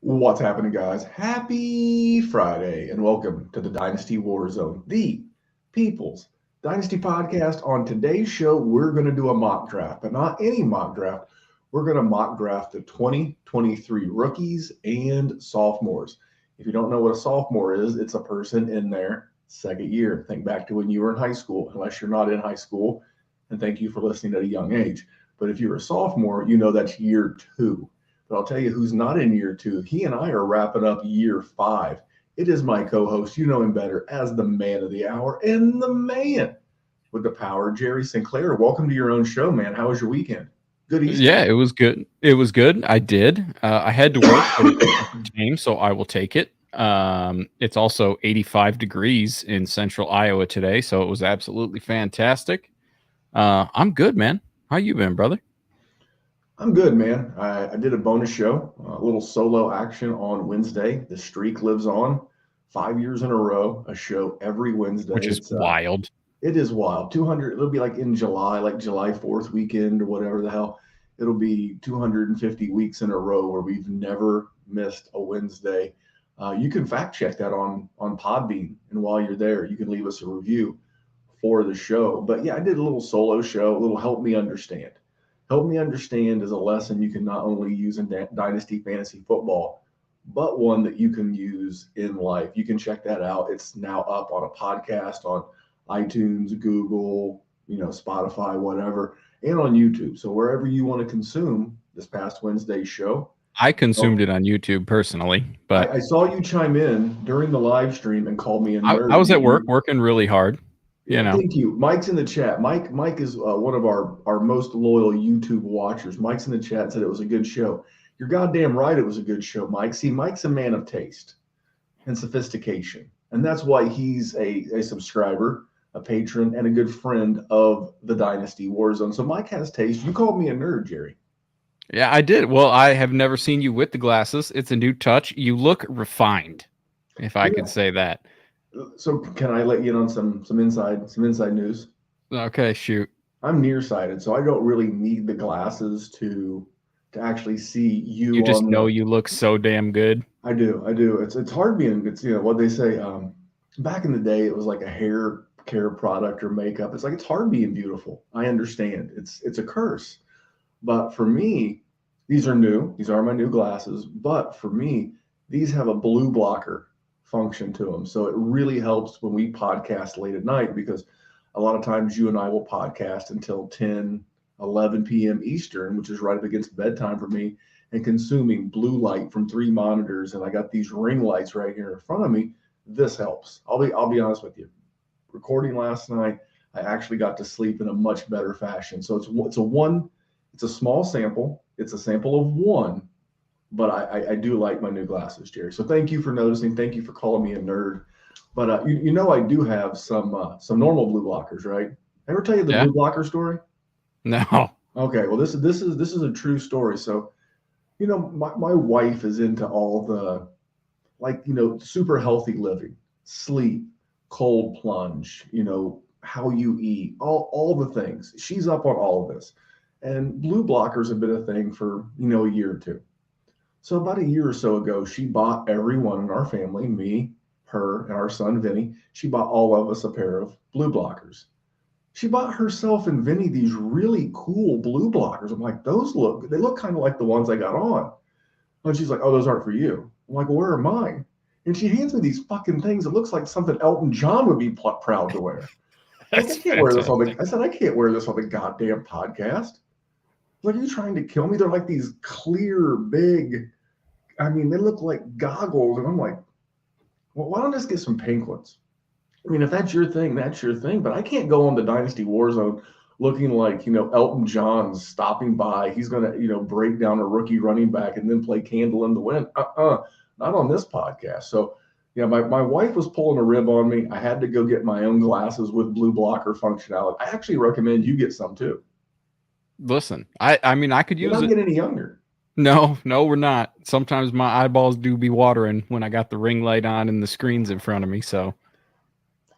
What's happening, guys? Happy Friday, and welcome to the Dynasty WarZone, the People's Dynasty podcast. On today's show, we're going to do a mock draft, but not any mock draft. We're going to mock draft the 2023 rookies and sophomores. If you don't know what a sophomore is, it's a person in their second year. Think back to when you were in high school, unless you're not in high school, and thank you for listening at a young age. But if you're a sophomore, you know that's year two. But I'll tell you who's not in year two. He and I are wrapping up year five. It is my co-host. You know him better as the man of the hour and the man with the power, Jerry Sinclair. Welcome to your own show, man. How was your weekend? Good Easter. Yeah, it was good. It was good. I did. I had to work for the game, so I will take it. It's also 85 degrees in central Iowa today, so it was absolutely fantastic. I'm good, man. How you been, brother? I'm good, man. I did a bonus show, a little solo action on Wednesday. The streak lives on. 5 years in a row, a show every Wednesday. Which is wild. It is wild. 200. It'll be like in July, like July 4th weekend or whatever the hell. It'll be 250 weeks in a row where we've never missed a Wednesday. You can fact check that on Podbean, and while you're there, you can leave us a review for the show. But yeah, I did a little solo show, a little help me understand. Help me understand is a lesson you can not only use in Dynasty Fantasy Football, but one that you can use in life. You can check that out. It's now up on a podcast on iTunes, Google, Spotify, whatever, and on YouTube. So wherever you want to consume this past Wednesday's show. I consumed it on YouTube personally, but I saw you chime in during the live stream and call me a nerd. I was at work working really hard. Thank you. Mike's in the chat. Mike is one of our most loyal YouTube watchers. Mike's in the chat, said it was a good show. You're goddamn right it was a good show, Mike. See, Mike's a man of taste and sophistication. And that's why he's a subscriber, a patron, and a good friend of the Dynasty WarZone. So Mike has taste. You called me a nerd, Jerry. Yeah, I did. Well, I have never seen you with the glasses. It's a new touch. You look refined, if I could say that. So can I let you in on some inside news? Okay, shoot. I'm nearsighted, so I don't really need the glasses to actually see you. You just know you look so damn good. I do. It's hard being. It's what they say. Back in the day, it was like a hair care product or makeup. It's like it's hard being beautiful. I understand. It's a curse, but for me, these are new. These are my new glasses. But for me, these have a blue blocker function to them. So it really helps when we podcast late at night, because a lot of times you and I will podcast until 10, 11 p.m. Eastern, which is right up against bedtime for me, and consuming blue light from 3 monitors. And I got these ring lights right here in front of me. This helps. I'll be honest with you. Recording last night, I actually got to sleep in a much better fashion. So it's a small sample. It's a sample of one. But I do like my new glasses, Jerry. So thank you for noticing. Thank you for calling me a nerd. But I do have some normal blue blockers, right? Ever tell you the blue blocker story? No. Okay. Well, this is a true story. So, my wife is into all the super healthy living, sleep, cold plunge, how you eat, all the things. She's up on all of this, and blue blockers have been a thing for a year or two. So about a year or so ago, she bought everyone in our family, me, her, and our son, Vinny, she bought all of us a pair of blue blockers. She bought herself and Vinny these really cool blue blockers. I'm like, they look kind of like the ones I got on. And she's like, oh, those aren't for you. I'm like, well, where are mine? And she hands me these fucking things. It looks like something Elton John would be proud to wear. I can't wear this I said, I can't wear this on the goddamn podcast. Like, are you trying to kill me? They're like these clear, big, they look like goggles. And I'm like, well, why don't I just get some pink ones? If that's your thing, that's your thing. But I can't go on the Dynasty WarZone looking like, Elton John's stopping by. He's going to, break down a rookie running back and then play Candle in the Wind. Not on this podcast. So, my wife was pulling a rib on me. I had to go get my own glasses with blue blocker functionality. I actually recommend you get some too. Listen, I could use it. You're not getting any younger. No, we're not. Sometimes my eyeballs do be watering when I got the ring light on and the screens in front of me. So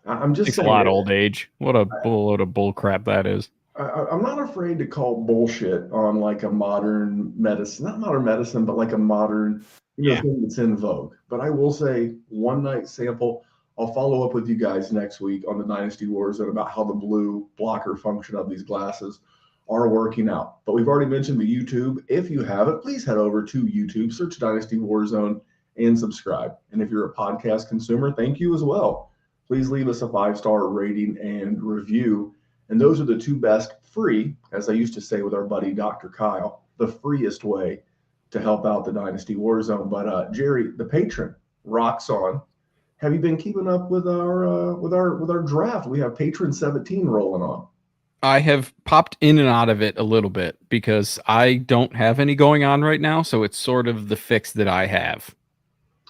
I'm just saying, a lot old age. What a load of bull crap that is. I'm not afraid to call bullshit on like a modern medicine, not modern medicine, but like a modern, Yeah. thing that's in vogue. But I will say one night sample. I'll follow up with you guys next week on the Dynasty WarZone about how the blue blocker function of these glasses are working out. But we've already mentioned the YouTube. If you haven't, please head over to YouTube, search Dynasty WarZone, and subscribe. And if you're a podcast consumer, thank you as well. Please leave us a 5-star rating and review. And those are the two best free, as I used to say with our buddy Dr. Kyle, the freest way to help out the Dynasty Warzone. But Jerry, the patron, rocks on. Have you been keeping up with our draft? We have patron 17 rolling on. I have popped in and out of it a little bit because I don't have any going on right now. So it's sort of the fix that I have.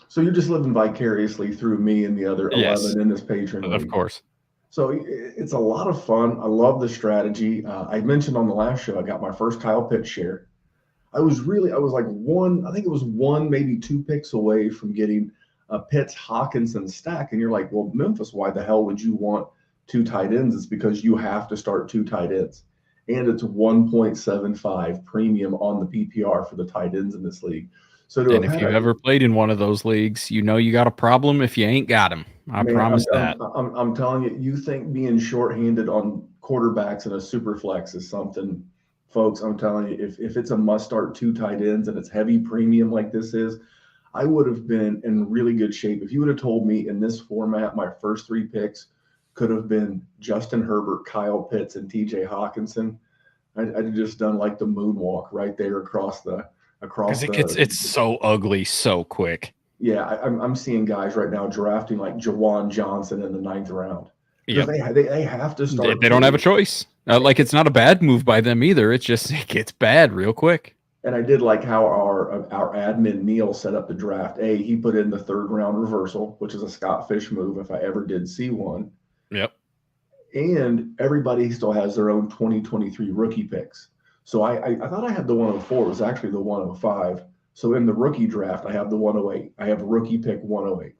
So you're just living vicariously through me and the other 11 in this patron Of league. course. So it's a lot of fun. I love the strategy. I mentioned on the last show, I got my first Kyle Pitts share. I was like one, I think it was one, maybe two picks away from getting a Pitts Hawkinson stack. And you're like, well, Memphis, why the hell would you want two tight ends? It's because you have to start two tight ends. And it's 1.75 premium on the PPR for the tight ends in this league. So and if you've ever played in one of those leagues, you know you got a problem if you ain't got him. I promise that. I'm telling you, you think being shorthanded on quarterbacks in a super flex is something, folks. I'm telling you, if it's a must start two tight ends and it's heavy premium like this is, I would have been in really good shape. If you would have told me in this format, my first three picks could have been Justin Herbert, Kyle Pitts, and TJ Hawkinson, I'd have just done like the moonwalk right there across because it's so ugly so quick. Yeah, I'm seeing guys right now drafting like Jawan Johnson in the 9th round because they have to start. They don't have a choice. Like it's not a bad move by them either. It's just it gets bad real quick. And I did like how our admin Neil set up the draft. He put in the 3rd round reversal, which is a Scott Fish move if I ever did see one. Yep. And everybody still has their own 2023 rookie picks. So I thought I had the 104. It was actually the 105. So in the rookie draft, I have the 108. I have rookie pick 108.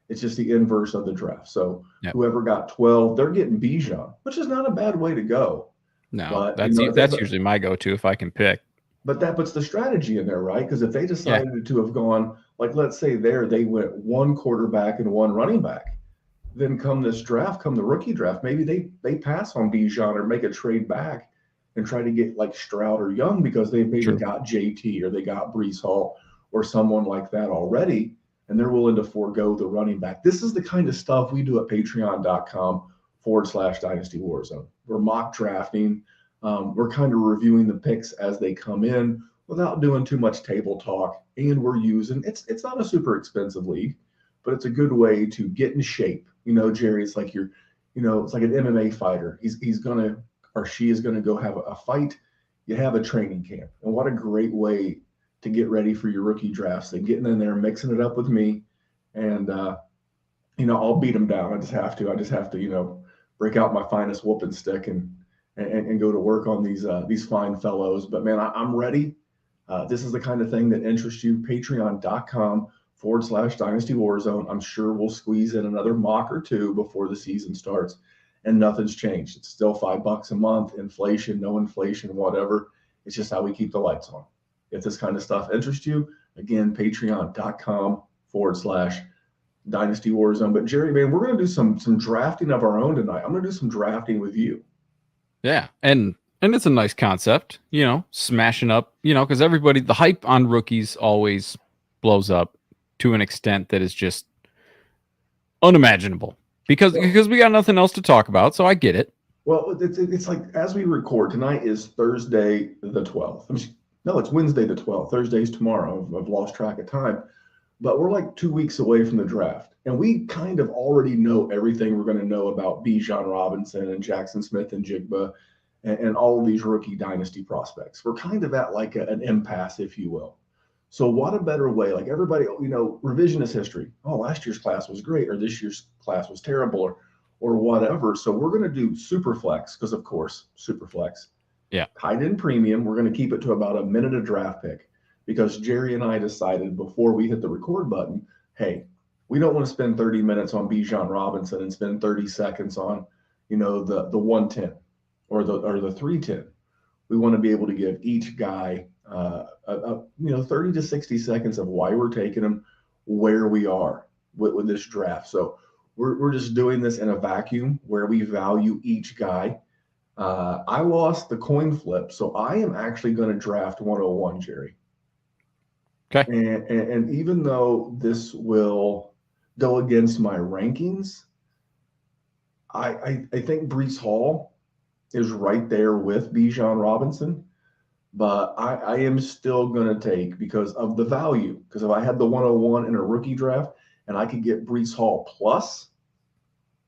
It's just the inverse of the draft. So whoever got 12, they're getting Bijan, which is not a bad way to go. No, but, that's usually my go-to if I can pick. But that puts the strategy in there, right? Because if they decided to have gone, like let's say they went one quarterback and one running back, then come this draft, come the rookie draft, maybe they pass on Bijan or make a trade back and try to get like Stroud or Young because they maybe got JT or they got Breece Hall or someone like that already, and they're willing to forego the running back. This is the kind of stuff we do at patreon.com/Dynasty Warzone. We're mock drafting. We're kind of reviewing the picks as they come in without doing too much table talk. And we're using, it's not a super expensive league, but it's a good way to get in shape. Jerry, it's like it's like an MMA fighter. He's going to, or she is going to go have a fight. You have a training camp. And what a great way to get ready for your rookie drafts. They getting in there, mixing it up with me. And, I'll beat them down. I just have to, break out my finest whooping stick and go to work on these fine fellows. But man, I'm ready. This is the kind of thing that interests you. Patreon.com/Dynasty Warzone. I'm sure we'll squeeze in another mock or two before the season starts. And nothing's changed. It's still $5 a month, inflation, no inflation, whatever. It's just how we keep the lights on. If this kind of stuff interests you, again, patreon.com/Dynasty Warzone. But Jerry, man, we're going to do some drafting of our own tonight. I'm going to do some drafting with you. Yeah, and it's a nice concept, smashing up, because the hype on rookies always blows up to an extent that is just unimaginable. Because we got nothing else to talk about, so I get it. Well, it's like as we record, tonight is Thursday the 12th. No, it's Wednesday the 12th. Thursday's tomorrow. I've lost track of time. But we're like 2 weeks away from the draft. And we kind of already know everything we're going to know about Bijan Robinson and Jackson Smith and Jigba and all of these rookie dynasty prospects. We're kind of at like an impasse, if you will. So what a better way, like everybody, revisionist history. Oh, last year's class was great, or this year's class was terrible, or whatever. So we're going to do super flex because, of course, super flex. Yeah. Tight end premium, we're going to keep it to about a minute a draft pick because Jerry and I decided before we hit the record button, hey, we don't want to spend 30 minutes on Bijan Robinson and spend 30 seconds on, the 110 or the 310. We want to be able to give each guy 30 to 60 seconds of why we're taking them, where we are with this draft. So we're just doing this in a vacuum where we value each guy. I lost the coin flip, so I am actually going to draft 101, Jerry. Okay. And even though this will go against my rankings, I think Breece Hall is right there with Bijan Robinson, but I am still going to take, because of the value, because if I had the 101 in a rookie draft and I could get Breece Hall plus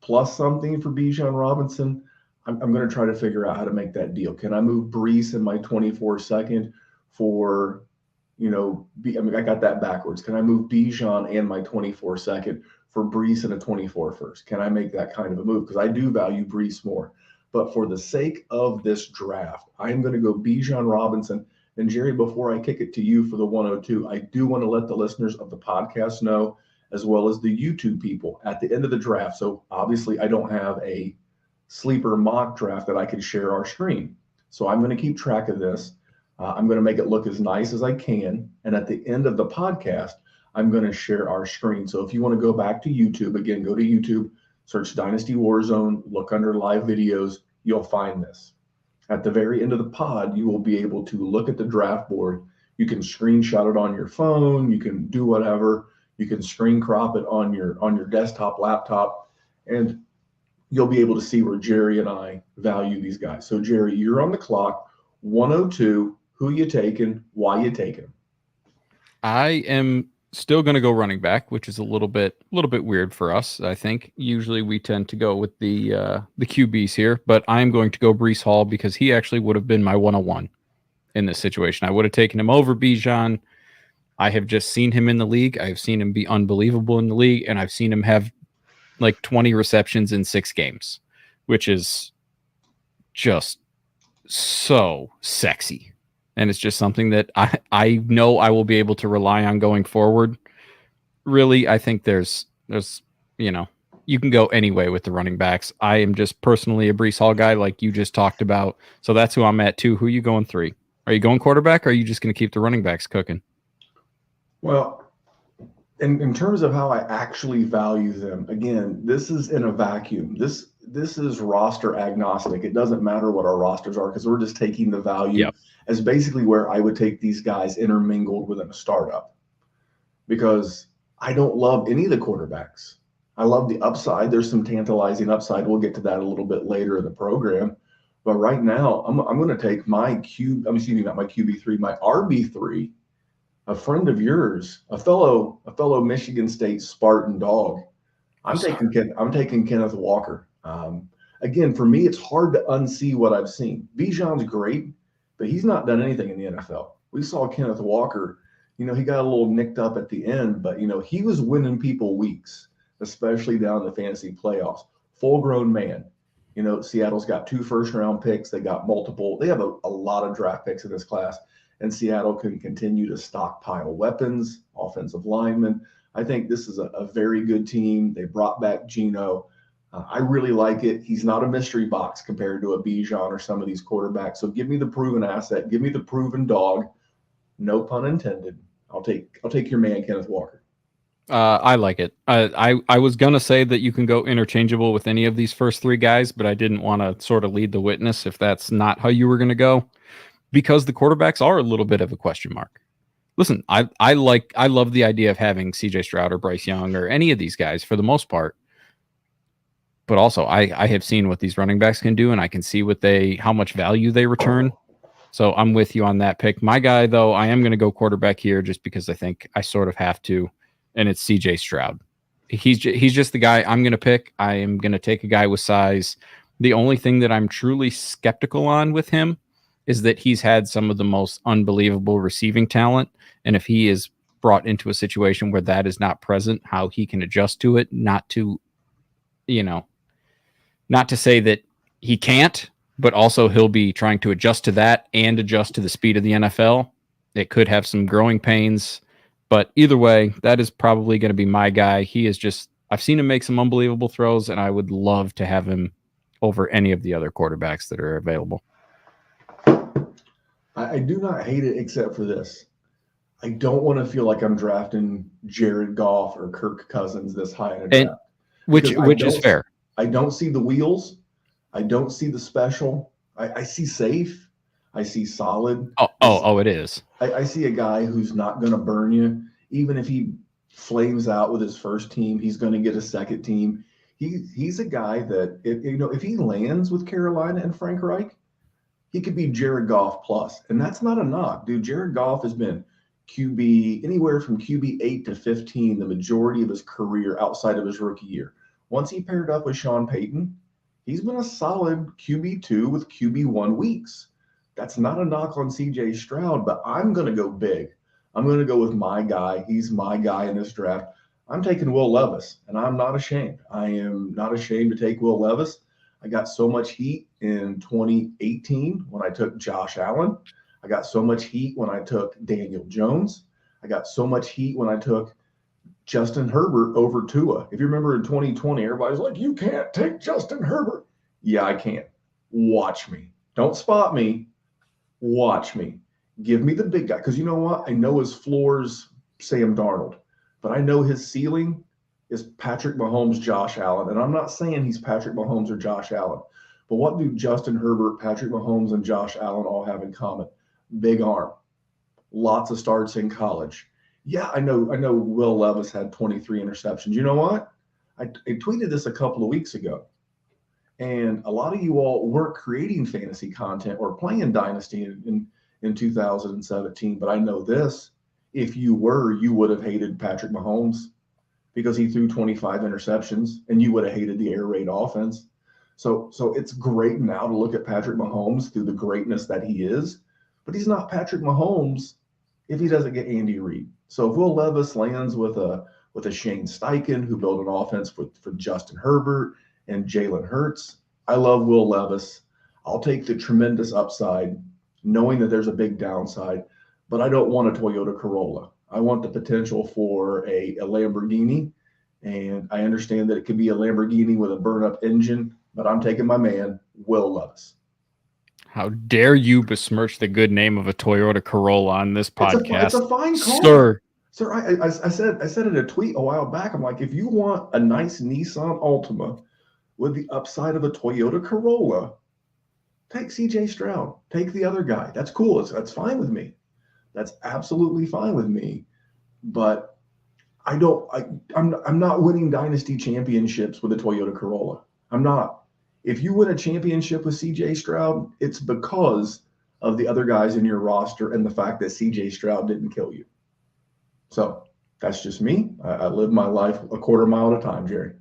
something for Bijan Robinson, I'm going to try to figure out how to make that deal. Can I move Breece in my 24-second for, I got that backwards. Can I move Bijan and my 24-second for Breece in a 24 first? Can I make that kind of a move? Because I do value Breece more. But for the sake of this draft, I am going to go Bijan Robinson. And Jerry, before I kick it to you for the 102, I do want to let the listeners of the podcast know, as well as the YouTube people, at the end of the draft. So obviously I don't have a sleeper mock draft that I can share our screen. So I'm going to keep track of this. I'm going to make it look as nice as I can. And at the end of the podcast, I'm going to share our screen. So if you want to go back to YouTube, again, go to YouTube, search Dynasty WarZone, look under live videos, you'll find this. At the very end of the pod, you will be able to look at the draft board. You can screenshot it on your phone. You can do whatever. You can screen crop it on your desktop, laptop, and you'll be able to see where Jerry and I value these guys. So Jerry, you're on the clock. 102. Who you taking? Why you taking him? I am still going to go running back, which is a little bit weird for us. I think usually we tend to go with the QBs here, but I'm going to go Breece Hall because he actually would have been my 101 in this situation. I would have taken him over Bijan. I have just seen him in the league. I've seen him be unbelievable in the league, and I've seen him have like 20 receptions in 6 games, which is just so sexy. And it's just something that I know I will be able to rely on going forward. Really, I think there's you can go any way with the running backs. I am just personally a Breece Hall guy, like you just talked about. So that's who I'm at 2. Who are you going 3? Are you going quarterback, or are you just going to keep the running backs cooking? Well, in terms of how I actually value them, again, this is in a vacuum. This is roster agnostic. It doesn't matter what our rosters are, because we're just taking the value as basically where I would take these guys intermingled within a startup, because I don't love any of the quarterbacks. I love the upside. There's some tantalizing upside. We'll get to that a little bit later in the program. But right now, I'm going to take my QB3, my RB3, a friend of yours, a fellow Michigan State Spartan dog. I'm taking Kenneth Walker. Again, for me, it's hard to unsee what I've seen. Bijan's great, but he's not done anything in the NFL. We saw Kenneth Walker, he got a little nicked up at the end, but he was winning people weeks, especially down in the fantasy playoffs. Full-grown man. Seattle's got 2 first-round picks. They got multiple. They have a lot of draft picks in this class, and Seattle can continue to stockpile weapons, offensive linemen. I think this is a very good team. They brought back Geno. I really like it. He's not a mystery box compared to a Bijan or some of these quarterbacks. So give me the proven asset. Give me the proven dog. No pun intended. I'll take your man, Kenneth Walker. I like it. I was going to say that you can go interchangeable with any of these first 3 guys, but I didn't want to sort of lead the witness if that's not how you were going to go, because the quarterbacks are a little bit of a question mark. Listen, I love the idea of having CJ Stroud or Bryce Young or any of these guys for the most part. But also I have seen what these running backs can do, and I can see how much value they return. So I'm with you on that pick. My guy, though, I am going to go quarterback here just because I think I sort of have to, and it's CJ Stroud. He's just the guy I'm going to pick. I am going to take a guy with size. The only thing that I'm truly skeptical on with him is that he's had some of the most unbelievable receiving talent. And if he is brought into a situation where that is not present, how he can adjust to it, not to say that he can't, but also he'll be trying to adjust to that and adjust to the speed of the NFL. It could have some growing pains, but either way, that is probably going to be my guy. I've seen him make some unbelievable throws, and I would love to have him over any of the other quarterbacks that are available. I do not hate it except for this. I don't want to feel like I'm drafting Jared Goff or Kirk Cousins this high in a And draft. which is fair. I don't see the wheels. I don't see the special. I see safe. I see solid. It is. I see a guy who's not going to burn you. Even if he flames out with his first team, he's going to get a second team. He's a guy that if he lands with Carolina and Frank Reich, he could be Jared Goff plus. And that's not a knock, dude. Jared Goff has been QB anywhere from QB 8 to 15 the majority of his career outside of his rookie year. Once he paired up with Sean Payton, he's been a solid QB2 with QB1 weeks. That's not a knock on CJ Stroud, but I'm going to go big. I'm going to go with my guy. He's my guy in this draft. I'm taking Will Levis, and I'm not ashamed. I am not ashamed to take Will Levis. I got so much heat in 2018 when I took Josh Allen. I got so much heat when I took Daniel Jones. I got so much heat when I took Justin Herbert over Tua. If you remember in 2020, everybody's like, you can't take Justin Herbert. Yeah, I can. Watch me. Don't spot me. Watch me. Give me the big guy. Because you know what? I know his floor's Sam Darnold, but I know his ceiling is Patrick Mahomes, Josh Allen. And I'm not saying he's Patrick Mahomes or Josh Allen, but what do Justin Herbert, Patrick Mahomes, and Josh Allen all have in common? Big arm. Lots of starts in college. Yeah, I know Will Levis had 23 interceptions. You know what? I tweeted this a couple of weeks ago. And a lot of you all weren't creating fantasy content or playing Dynasty in 2017. But I know this. If you were, you would have hated Patrick Mahomes because he threw 25 interceptions, and you would have hated the air raid offense. So it's great now to look at Patrick Mahomes through the greatness that he is, but he's not Patrick Mahomes if he doesn't get Andy Reid. So if Will Levis lands with a Shane Steichen who built an offense for Justin Herbert and Jalen Hurts, I love Will Levis. I'll take the tremendous upside, knowing that there's a big downside, but I don't want a Toyota Corolla. I want the potential for a Lamborghini, and I understand that it could be a Lamborghini with a burn-up engine, but I'm taking my man, Will Levis. How dare you besmirch the good name of a Toyota Corolla on this podcast? It's a fine car. Sir, I said in a tweet a while back, I'm like, if you want a nice Nissan Altima with the upside of a Toyota Corolla, take CJ Stroud. Take the other guy. That's cool. That's fine with me. That's absolutely fine with me. But I'm not winning dynasty championships with a Toyota Corolla. I'm not. If you win a championship with CJ Stroud, it's because of the other guys in your roster and the fact that CJ Stroud didn't kill you. So that's just me. I live my life a quarter mile at a time, Jerry.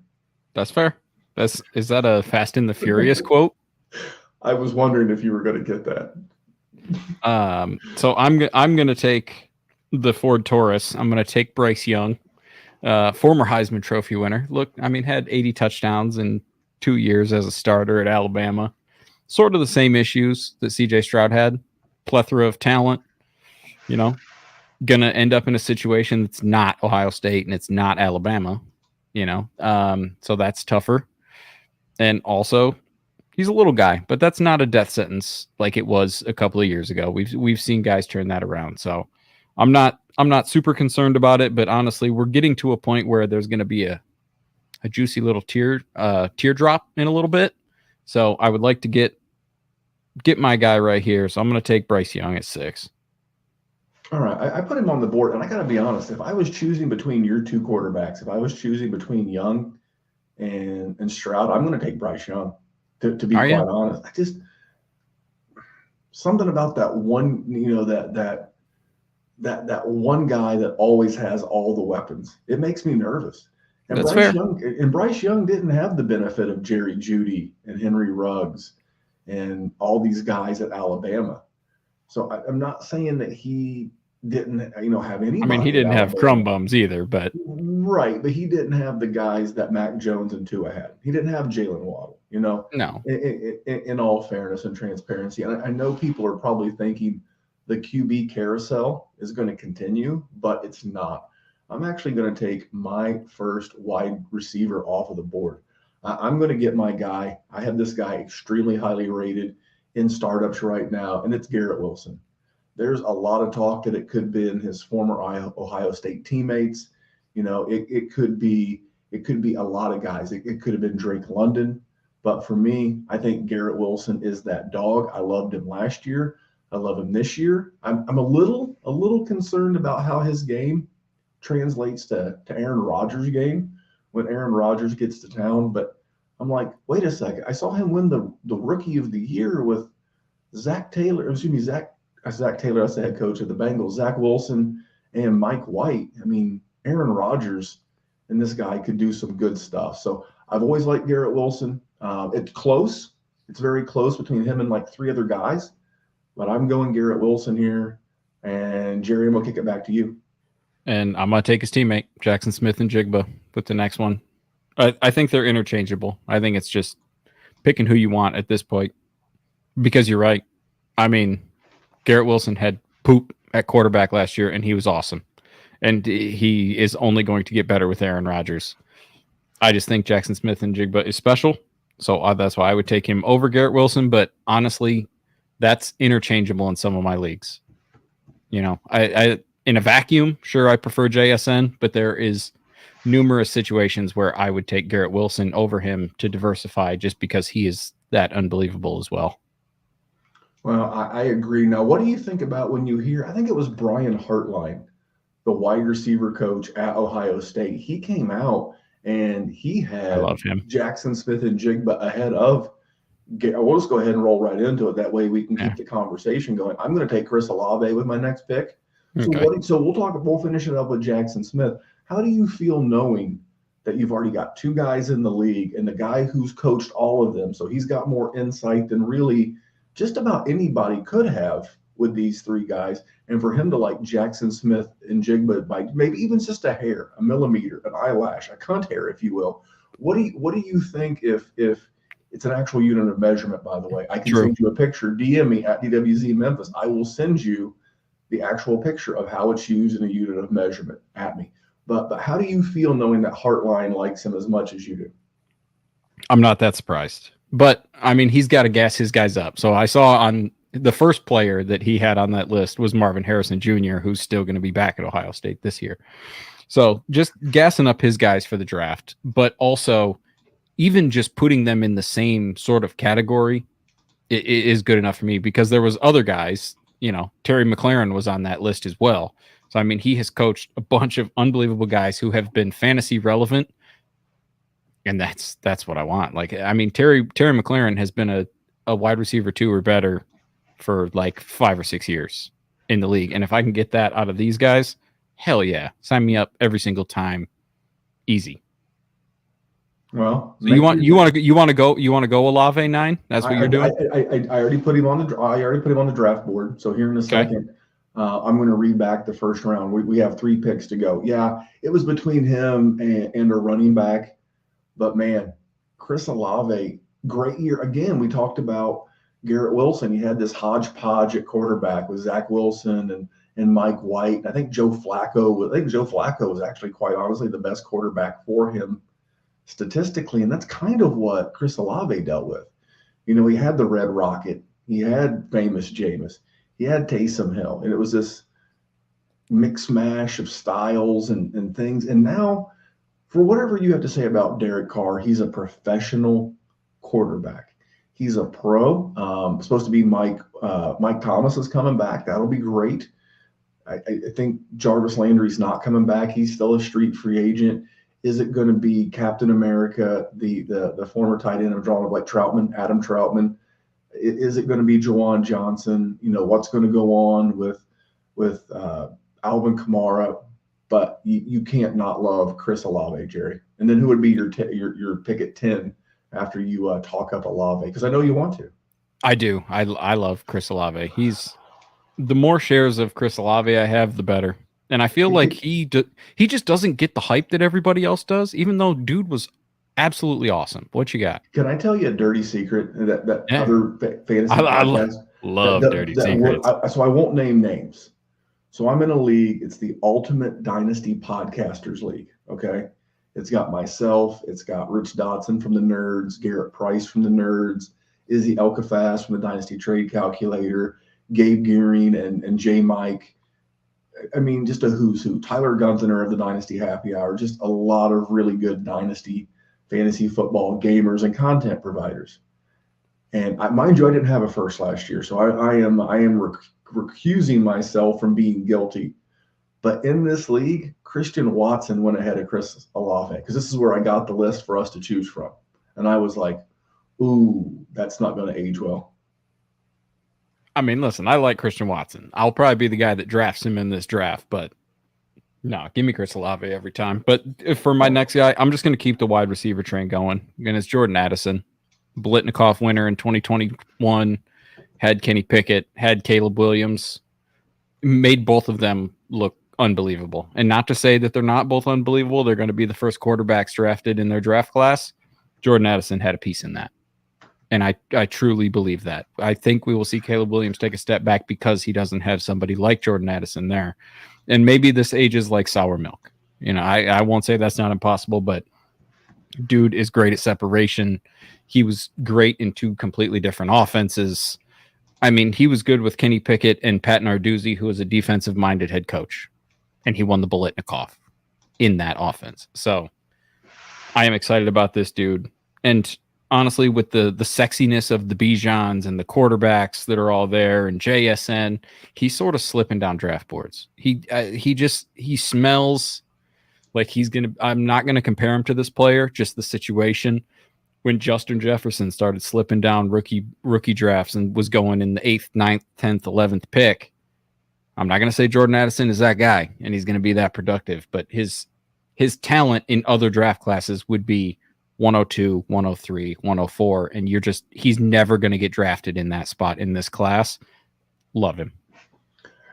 That's fair. Is that a Fast and the Furious quote? I was wondering if you were going to get that. So I'm going to take the Ford Taurus. I'm going to take Bryce Young, former Heisman Trophy winner. Look, I mean, had 80 touchdowns in 2 years as a starter at Alabama. Sort of the same issues that CJ Stroud had. Plethora of talent, going to end up in a situation that's not Ohio State and it's not Alabama, so that's tougher. And also, he's a little guy, but that's not a death sentence like it was a couple of years ago. We've seen guys turn that around. So I'm not super concerned about it, but honestly, we're getting to a point where there's going to be a juicy little teardrop in a little bit. So I would like to get my guy right here. So I'm going to take Bryce Young at 6. All right. I put him on the board, and I got to be honest. If I was choosing between your two quarterbacks, if I was choosing between Young and Stroud, I'm going to take Bryce Young. To be quite honest, I just something about that one, that one guy that always has all the weapons. It makes me nervous. And that's fair. Bryce Young didn't have the benefit of Jerry Jeudy and Henry Ruggs and all these guys at Alabama. So I'm not saying that he didn't, have any. I mean, he didn't have crumb bums either, but right. But he didn't have the guys that Mac Jones and Tua had. He didn't have Jalen Waddle. No. In all fairness and transparency, and I know people are probably thinking the QB carousel is going to continue, but it's not. I'm actually going to take my first wide receiver off of the board. I'm going to get my guy. I have this guy extremely highly rated in startups right now, and it's Garrett Wilson. There's a lot of talk that it could be in his former Ohio State teammates. It could be a lot of guys. It could have been Drake London, but for me, I think Garrett Wilson is that dog. I loved him last year. I love him this year. I'm a little concerned about how his game translates to Aaron Rodgers' game when Aaron Rodgers gets to town. But I'm like, wait a second. I saw him win the Rookie of the Year with Zach Taylor. Zach Taylor, that's the head coach of the Bengals. Zach Wilson and Mike White. I mean, Aaron Rodgers and this guy could do some good stuff. So I've always liked Garrett Wilson. It's close. It's very close between him and like three other guys. But I'm going Garrett Wilson here. And Jerry, I'm going to kick it back to you. And I'm going to take his teammate, Jackson Smith-Njigba, with the next one. I think they're interchangeable. I think it's just picking who you want at this point. Because you're right. I mean, Garrett Wilson had poop at quarterback last year, and he was awesome. And he is only going to get better with Aaron Rodgers. I just think Jackson Smith-Njigba is special. So that's why I would take him over Garrett Wilson. But honestly, that's interchangeable in some of my leagues. I in a vacuum, sure, I prefer JSN, but there is numerous situations where I would take Garrett Wilson over him to diversify just because he is that unbelievable as well. Well, I agree. Now, what do you think about when you hear, I think it was Brian Hartline, the wide receiver coach at Ohio State. He came out and he had Jackson Smith-Njigba ahead of, we'll just go ahead and roll right into it. That way we can keep the conversation going. I'm going to take Chris Olave with my next pick. Okay. So we'll finish it up with Jackson Smith. How do you feel knowing that you've already got two guys in the league and the guy who's coached all of them? So he's got more insight than really just about anybody could have with these three guys. And for him to like Jackson Smith-Njigba by maybe even just a hair, a millimeter, an eyelash, a cunt hair, if you will. What do you think if it's an actual unit of measurement, by the way? I can send you a picture. DM me at DWZ Memphis. I will send you the actual picture of how it's used in a unit of measurement at me. But how do you feel knowing that Hartline likes him as much as you do? I'm not that surprised. But, I mean, he's got to gas his guys up. So I saw on the first player that he had on that list was Marvin Harrison Jr., who's still going to be back at Ohio State this year. So just gassing up his guys for the draft, but also even just putting them in the same sort of category is good enough for me because there was other guys, Terry McLaurin was on that list as well. So, I mean, he has coached a bunch of unbelievable guys who have been fantasy relevant. And that's what I want. Like, I mean, Terry McLaurin has been a wide receiver 2 or better for like 5 or 6 years in the league. And if I can get that out of these guys, hell yeah. Sign me up every single time. Easy. Well, so you want to go Olave 9? That's what you're doing? I already put him on the draft board. So here in a second, I'm going to read back the first round. We have 3 picks to go. Yeah, it was between him and a running back. But, man, Chris Olave, great year. Again, we talked about Garrett Wilson. You had this hodgepodge at quarterback with Zach Wilson and Mike White. I think Joe Flacco was actually, quite honestly, the best quarterback for him statistically. And that's kind of what Chris Olave dealt with. He had the Red Rocket. He had famous Jameis. He had Taysom Hill. And it was this mix mash of styles and things. And now, for whatever you have to say about Derek Carr, he's a professional quarterback. He's a pro. Supposed to be Mike Thomas is coming back. That'll be great. I think Jarvis Landry's not coming back. He's still a street free agent. Is it going to be Captain America, the former tight end of Adam Troutman? Is it going to be Juwan Johnson? What's going to go on with Alvin Kamara? But you can't not love Chris Olave, Jerry. And then who would be your pick at 10 after you talk up Olave? Because I know you want to. I do. I love Chris Olave. The more shares of Chris Olave I have, the better. And I feel like he just doesn't get the hype that everybody else does, even though dude was absolutely awesome. What you got? Can I tell you a dirty secret that other fantasy podcasts? I love dirty secrets. So I won't name names. So I'm in a league. It's the Ultimate Dynasty Podcasters League. Okay. It's got myself. It's got Rich Dotson from the Nerds, Garrett Price from the Nerds, Izzy Elkafast from the Dynasty Trade Calculator, Gabe Gearing and J Mike. I mean, just a who's who. Tyler Gunther of the Dynasty Happy Hour. Just a lot of really good Dynasty fantasy football gamers and content providers. And mind you, I didn't have a first last year, so I am recusing myself from being guilty. But in this league, Christian Watson went ahead of Chris Olave because this is where I got the list for us to choose from. And I was like, ooh, that's not going to age well. I mean, listen, I like Christian Watson. I'll probably be the guy that drafts him in this draft, but no, give me Chris Olave every time. But for my next guy, I'm just going to keep the wide receiver train going. Again, it's Jordan Addison, Blitnikoff winner in 2021, had Kenny Pickett, had Caleb Williams, made both of them look unbelievable. And not to say that they're not both unbelievable. They're going to be the first quarterbacks drafted in their draft class. Jordan Addison had a piece in that. And I truly believe that. I think we will see Caleb Williams take a step back because he doesn't have somebody like Jordan Addison there. And maybe this ages like sour milk. You know, I won't say that's not impossible, but dude is great at separation. He was great in two completely different offenses. I mean, he was good with Kenny Pickett and Pat Narduzzi, who was a defensive-minded head coach. And he won the Bolitnikoff in that offense. So I am excited about this dude. And honestly, with the sexiness of the Bijans and the quarterbacks that are all there and JSN, he's sort of slipping down draft boards. He smells like he's going to, I'm not going to compare him to this player, just the situation. When Justin Jefferson started slipping down rookie drafts and was going in the 8th, 9th, 10th, 11th pick, I'm not going to say Jordan Addison is that guy and he's going to be that productive, but his talent in other draft classes would be 102, 103, 104, and he's never going to get drafted in that spot in this class. Love him.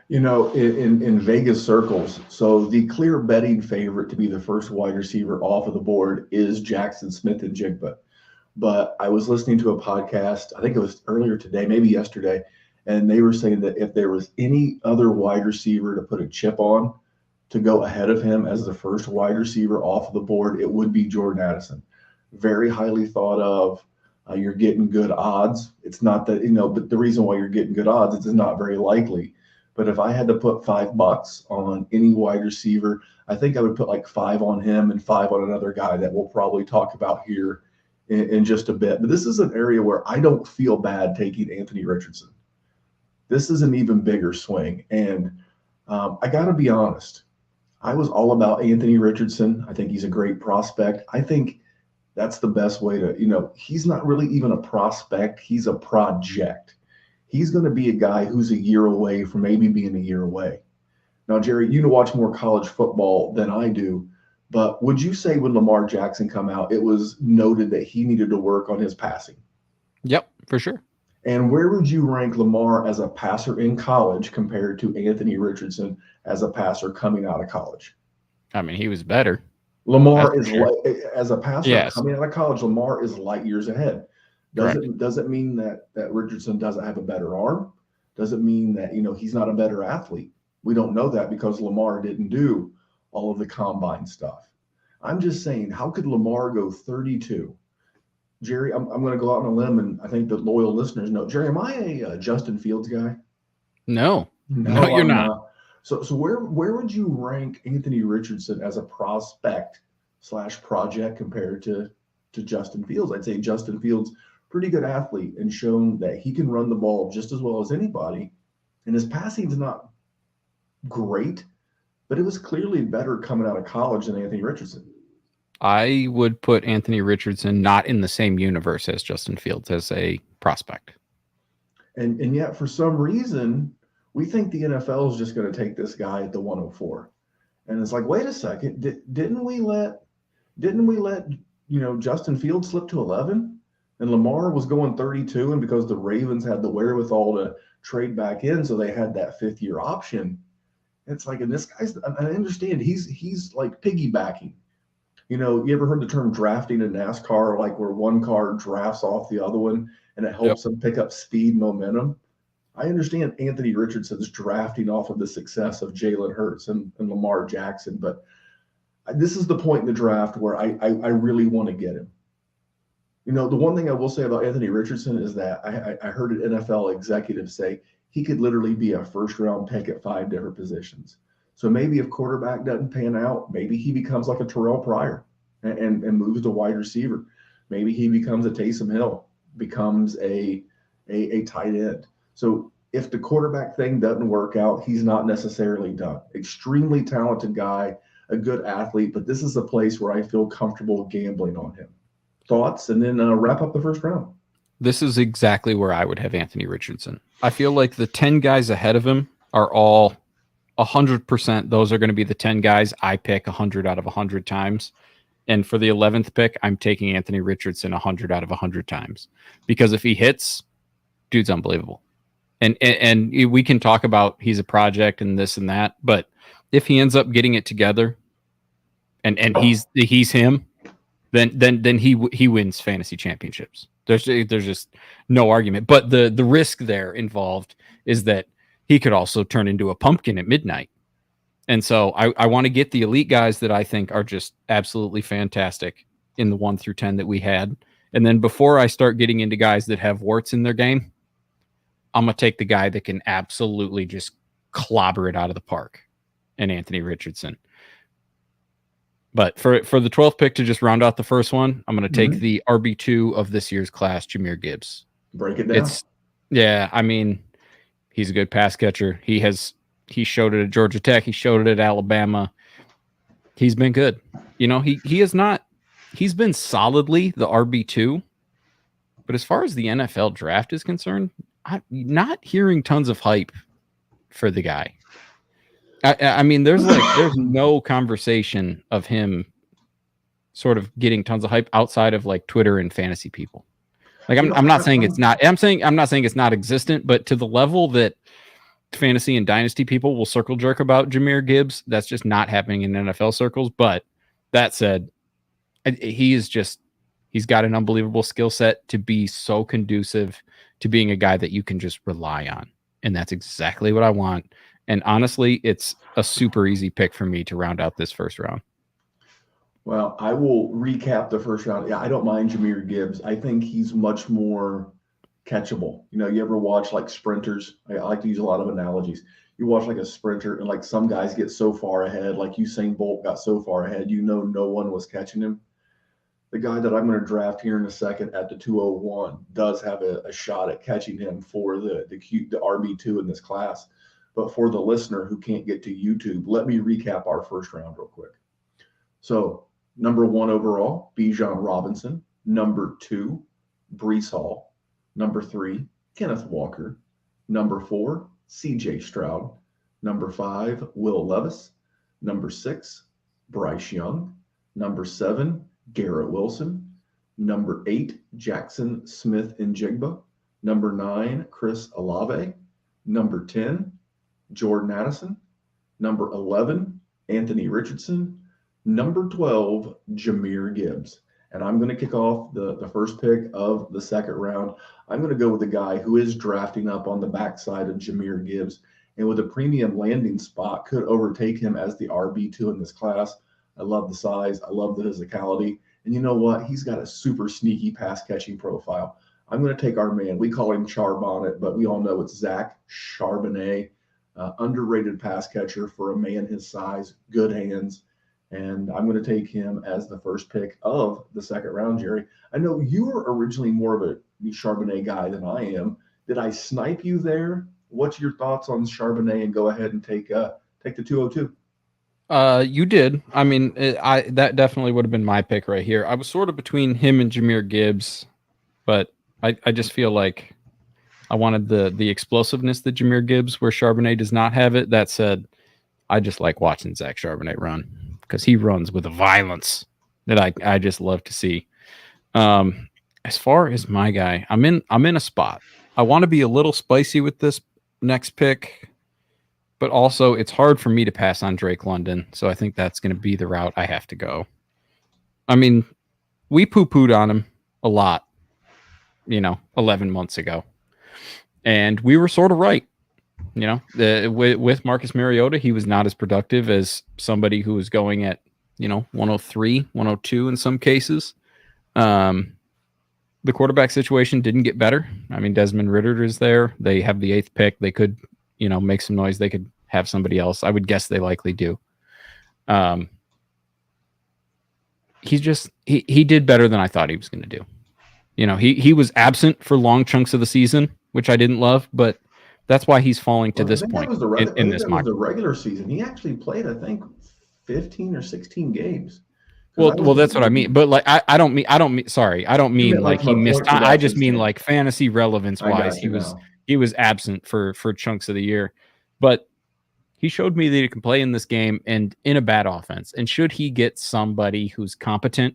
You know, in Vegas circles, so the clear betting favorite to be the first wide receiver off of the board is Jackson Smith and Jigba. But I was listening to a podcast, I think it was earlier today, maybe yesterday, and they were saying that if there was any other wide receiver to put a chip on to go ahead of him as the first wide receiver off of the board, it would be Jordan Addison. Very highly thought of. You're getting good odds. It's not that, but the reason why you're getting good odds is it's not very likely. But if I had to put $5 on any wide receiver, I think I would put like 5 on him and 5 on another guy that we'll probably talk about here in just a bit. But this is an area where I don't feel bad taking Anthony Richardson. This is an even bigger swing. And I got to be honest, I was all about Anthony Richardson. I think he's a great prospect. I think that's the best way to, he's not really even a prospect. He's a project. He's going to be a guy who's a year away from maybe being a year away. Now, Jerry, you watch more college football than I do, but would you say when Lamar Jackson come out, it was noted that he needed to work on his passing? Yep, for sure. And where would you rank Lamar as a passer in college compared to Anthony Richardson as a passer coming out of college? I mean, he was better. Lamar is as a passer coming out of college, Lamar is light years ahead. Does it mean that Richardson doesn't have a better arm? Does it mean that he's not a better athlete? We don't know that because Lamar didn't do all of the combine stuff. I'm just saying, how could Lamar go 32? Jerry, I'm going to go out on a limb, and I think the loyal listeners know. Jerry, am I a Justin Fields guy? No, you're not. So where would you rank Anthony Richardson as a prospect/project compared to Justin Fields? I'd say Justin Fields, pretty good athlete and shown that he can run the ball just as well as anybody. And his passing's not great, but it was clearly better coming out of college than Anthony Richardson. I would put Anthony Richardson not in the same universe as Justin Fields as a prospect. And yet, for some reason, we think the NFL is just going to take this guy at the 104. And it's like, wait a second, didn't we let Justin Fields slip to 11? And Lamar was going 32, and because the Ravens had the wherewithal to trade back in, so they had that 5th-year option. It's like, and this guy's, I understand he's like piggybacking. You ever heard the term drafting in NASCAR, like where one car drafts off the other one and it helps them pick up speed, momentum? I understand Anthony Richardson's drafting off of the success of Jalen Hurts and Lamar Jackson, but this is the point in the draft where I really want to get him. You know, the one thing I will say about Anthony Richardson is that I heard an NFL executive say he could literally be a first round pick at 5 different positions. So maybe if quarterback doesn't pan out, maybe he becomes like a Terrell Pryor and moves to wide receiver. Maybe he becomes a Taysom Hill, becomes a tight end. So if the quarterback thing doesn't work out, he's not necessarily done. Extremely talented guy, a good athlete, but this is a place where I feel comfortable gambling on him. Thoughts, and then wrap up the first round. This is exactly where I would have Anthony Richardson. I feel like the 10 guys ahead of him are all 100%. Those are going to be the 10 guys I pick 100 out of 100 times. And for the 11th pick, I'm taking Anthony Richardson 100 out of 100 times. Because if he hits, dude's unbelievable. And we can talk about he's a project and this and that, but if he ends up getting it together and he's him, then he wins fantasy championships. There's just no argument. But the risk there involved is that he could also turn into a pumpkin at midnight. And so I want to get the elite guys that I think are just absolutely fantastic in the 1 through 10 that we had. And then before I start getting into guys that have warts in their game, I'm going to take the guy that can absolutely just clobber it out of the park, and Anthony Richardson. But for the 12th pick to just round out the first one, I'm going to take the RB2 of this year's class, Jahmyr Gibbs. Break it down. I mean, he's a good pass catcher. He showed it at Georgia Tech. He showed it at Alabama. He's been good. You know, he's been solidly the RB2. But as far as the NFL draft is concerned, I'm not hearing tons of hype for the guy. I mean, there's no conversation of him sort of getting tons of hype outside of like Twitter and fantasy people. Like I'm not saying it's not. I'm not saying it's not existent, but to the level that fantasy and dynasty people will circle jerk about Jahmyr Gibbs, that's just not happening in NFL circles. But that said, he's got an unbelievable skill set to be so conducive to being a guy that you can just rely on. And that's exactly what I want. And honestly, it's a super easy pick for me to round out this first round. Well, I will recap the first round. Yeah, I don't mind Jahmyr Gibbs. I think he's much more catchable. You know, you ever watch like sprinters? I like to use a lot of analogies. You watch like a sprinter and like some guys get so far ahead, like Usain Bolt got so far ahead, you know, no one was catching him. The guy that I'm going to draft here in a second at the 201 does have a shot at catching him for the RB2 in this class. But for the listener who can't get to YouTube, let me recap our first round real quick. So number 1 overall, Bijan Robinson. Number 2, Breece Hall. Number 3, Kenneth Walker. Number 4, CJ Stroud. Number 5, Will Levis. Number 6, Bryce Young. Number 7, Garrett Wilson. Number 8, Jackson Smith-Njigba. Number 9, Chris Olave. Number 10, Jordan Addison. Number 11, Anthony Richardson. Number 12, Jahmyr Gibbs. And I'm going to kick off the first pick of the second round. I'm going to go with the guy who is drafting up on the backside of Jahmyr Gibbs, and with a premium landing spot could overtake him as the RB2 in this class. I love the size. I love the physicality. And you know what? He's got a super sneaky pass catching profile. I'm going to take our man. We call him Charbonnet, but we all know it's Zach Charbonnet. Underrated pass catcher for a man his size, good hands. And I'm going to take him as the first pick of the second round, Jerry. I know you were originally more of a Charbonnet guy than I am. Did I snipe you there? What's your thoughts on Charbonnet? And go ahead and take the 202. You did. I mean, that definitely would have been my pick right here. I was sort of between him and Jahmyr Gibbs, but I just feel like I wanted the explosiveness that Jahmyr Gibbs, where Charbonnet does not have it. That said, I just like watching Zach Charbonnet run because he runs with a violence that I just love to see. As far as my guy, I'm in a spot. I want to be a little spicy with this next pick, but also it's hard for me to pass on Drake London, so I think that's going to be the route I have to go. I mean, we poo-pooed on him a lot, 11 months ago. And we were sort of right. With Marcus Mariota, he was not as productive as somebody who was going at 103, 102 in some cases. The quarterback situation didn't get better. I mean, Desmond Ritter is there. They have the 8th pick. They could, make some noise. They could have somebody else. I would guess they likely do. He did better than I thought he was going to do. He was absent for long chunks of the season, which I didn't love, but that's why he's falling to this point in this mock. The regular season. He actually played, I think, 15 or 16 games. Well, that's what I mean. But like, I don't mean like he missed. I just mean like fantasy relevance wise, he was absent for chunks of the year, but he showed me that he can play in this game and in a bad offense. And should he get somebody who's competent,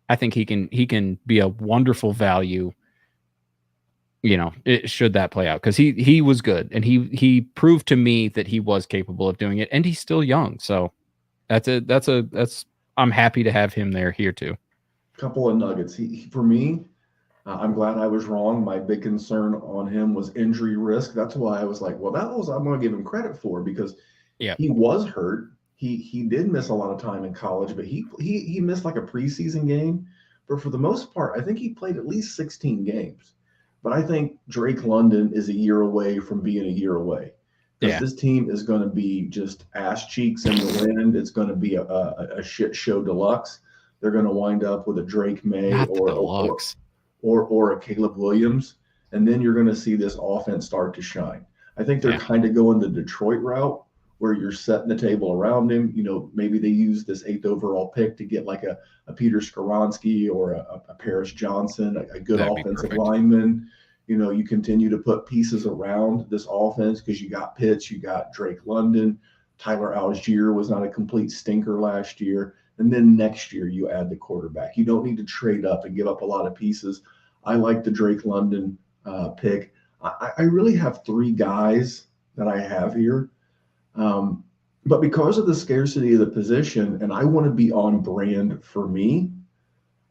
I think he can be a wonderful value. Should that play out, because he was good and he proved to me that he was capable of doing it, and he's still young. So that's I'm happy to have him here too. Couple of nuggets. For me, I'm glad I was wrong. My big concern on him was injury risk. That's why I was like, well, I'm going to give him credit for, because he was hurt. He did miss a lot of time in college, but he missed like a preseason game. But for the most part, I think he played at least 16 games. But I think Drake London is a year away from being a year away. Because this team is going to be just ass cheeks in the wind. It's going to be a shit show deluxe. They're going to wind up with a Drake May or a Caleb Williams, and then you're going to see this offense start to shine. I think they're kind of going the Detroit route, where you're setting the table around him. Maybe they use this 8th overall pick to get like a Peter Skoronski or a Paris Johnson, a good offensive lineman. You continue to put pieces around this offense because you got Pitts, you got Drake London, Tyler Algier was not a complete stinker last year. And then next year you add the quarterback. You don't need to trade up and give up a lot of pieces. I like the Drake London pick. I really have 3 guys that I have here. But because of the scarcity of the position, and I want to be on brand for me,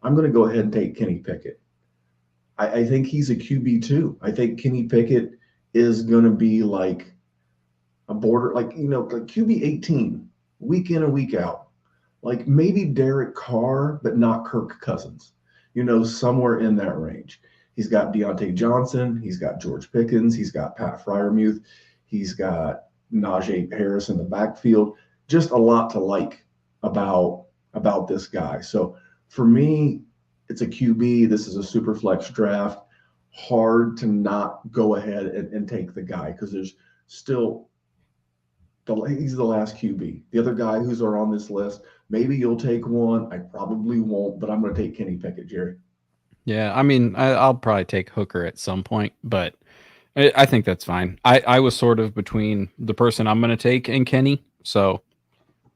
I'm going to go ahead and take Kenny Pickett. I think he's a QB too. I think Kenny Pickett is going to be like a border, like QB 18, week in and week out. Like maybe Derek Carr, but not Kirk Cousins, somewhere in that range. He's got Deontay Johnson. He's got George Pickens. He's got Pat Freiermuth. He's got Najee Harris in the backfield. Just a lot to like about this guy. So for me, it's a QB. This is a super flex draft. Hard to not go ahead and take the guy, because there's still he's the last QB. The other guy who's on this list, maybe you'll take one. I probably won't, but I'm going to take Kenny Pickett, Jerry. Yeah, I mean, I'll probably take Hooker at some point, but I think that's fine. I was sort of between the person I'm going to take and Kenny, so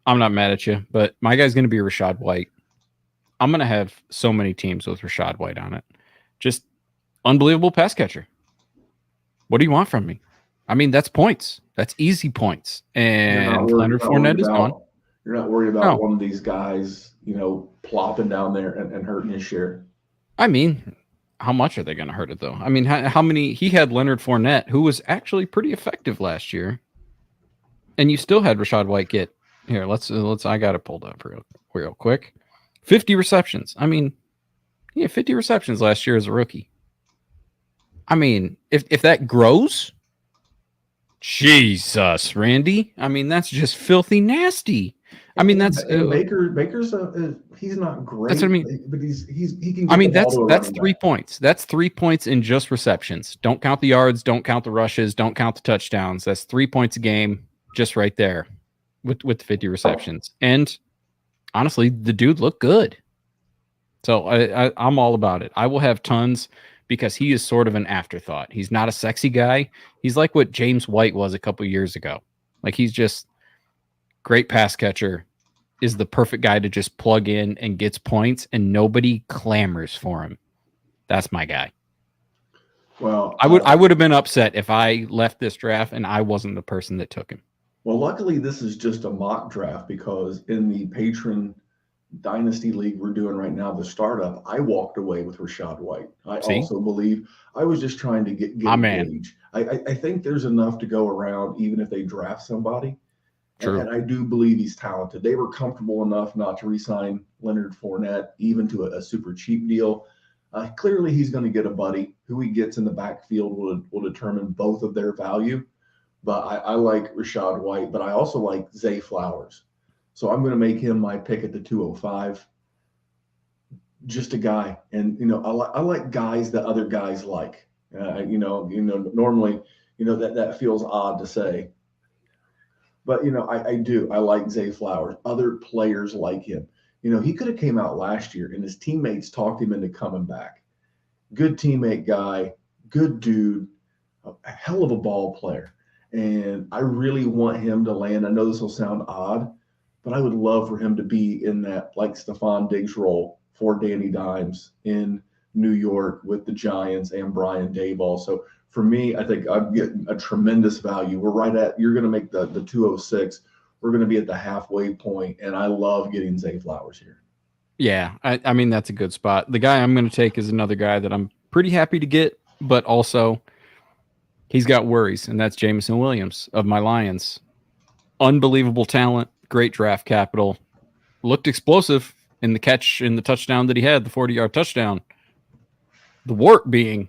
I'm not mad at you. But my guy's going to be Rachaad White. I'm going to have so many teams with Rachaad White on it. Just unbelievable pass catcher. What do you want from me? I mean, that's points. That's easy points. And Leonard Fournette is gone. You're not worried about one of these guys, plopping down there and hurting his share. I mean, how much are they going to hurt it, though? I mean, how many? He had Leonard Fournette, who was actually pretty effective last year. And you still had Rachaad White get here. Let's I got it pulled up real quick. 50 receptions. I mean, 50 receptions last year as a rookie. I mean, if that grows, Jesus, Randy. I mean, that's just filthy nasty. I mean, that's Baker's he's not great. That's what I mean. But he can. I mean, that's 3 points. That's 3 points in just receptions. Don't count the yards. Don't count the rushes. Don't count the touchdowns. That's 3 points a game, just right there, with 50 receptions. And honestly, the dude looked good. So I'm all about it. I will have tons, because he is sort of an afterthought. He's not a sexy guy. He's like what James White was a couple years ago. Like, he's just great pass catcher, is the perfect guy to just plug in and gets points, and nobody clamors for him. That's my guy. Well, I would have been upset if I left this draft and I wasn't the person that took him. Well, luckily this is just a mock draft, because in the patron Dynasty League we're doing right now, the startup, I walked away with Rachaad White. I also believe I was just trying to get a gauge. I think there's enough to go around, even if they draft somebody. True. And I do believe he's talented. They were comfortable enough not to re-sign Leonard Fournette, even to a super cheap deal. Clearly, he's going to get a buddy. Who he gets in the backfield will determine both of their value. But I like Rashad White, but I also like Zay Flowers. So I'm going to make him my pick at the 205. Just a guy, and I like guys that other guys like. Normally, that feels odd to say, but I do. I like Zay Flowers. Other players like him. He could have came out last year, and his teammates talked him into coming back. Good teammate guy, good dude, a hell of a ball player, and I really want him to land. I know this will sound odd, but I would love for him to be in that like Stephon Diggs role for Danny Dimes in New York with the Giants and Brian Daboll. So for me, I think I'm getting a tremendous value. You're going to make the 206. We're going to be at the halfway point, and I love getting Zay Flowers here. Yeah, I mean, that's a good spot. The guy I'm going to take is another guy that I'm pretty happy to get, but also he's got worries, and that's Jameson Williams of my Lions. Unbelievable talent, great draft capital, looked explosive in the touchdown that he had, the 40-yard touchdown. The wart being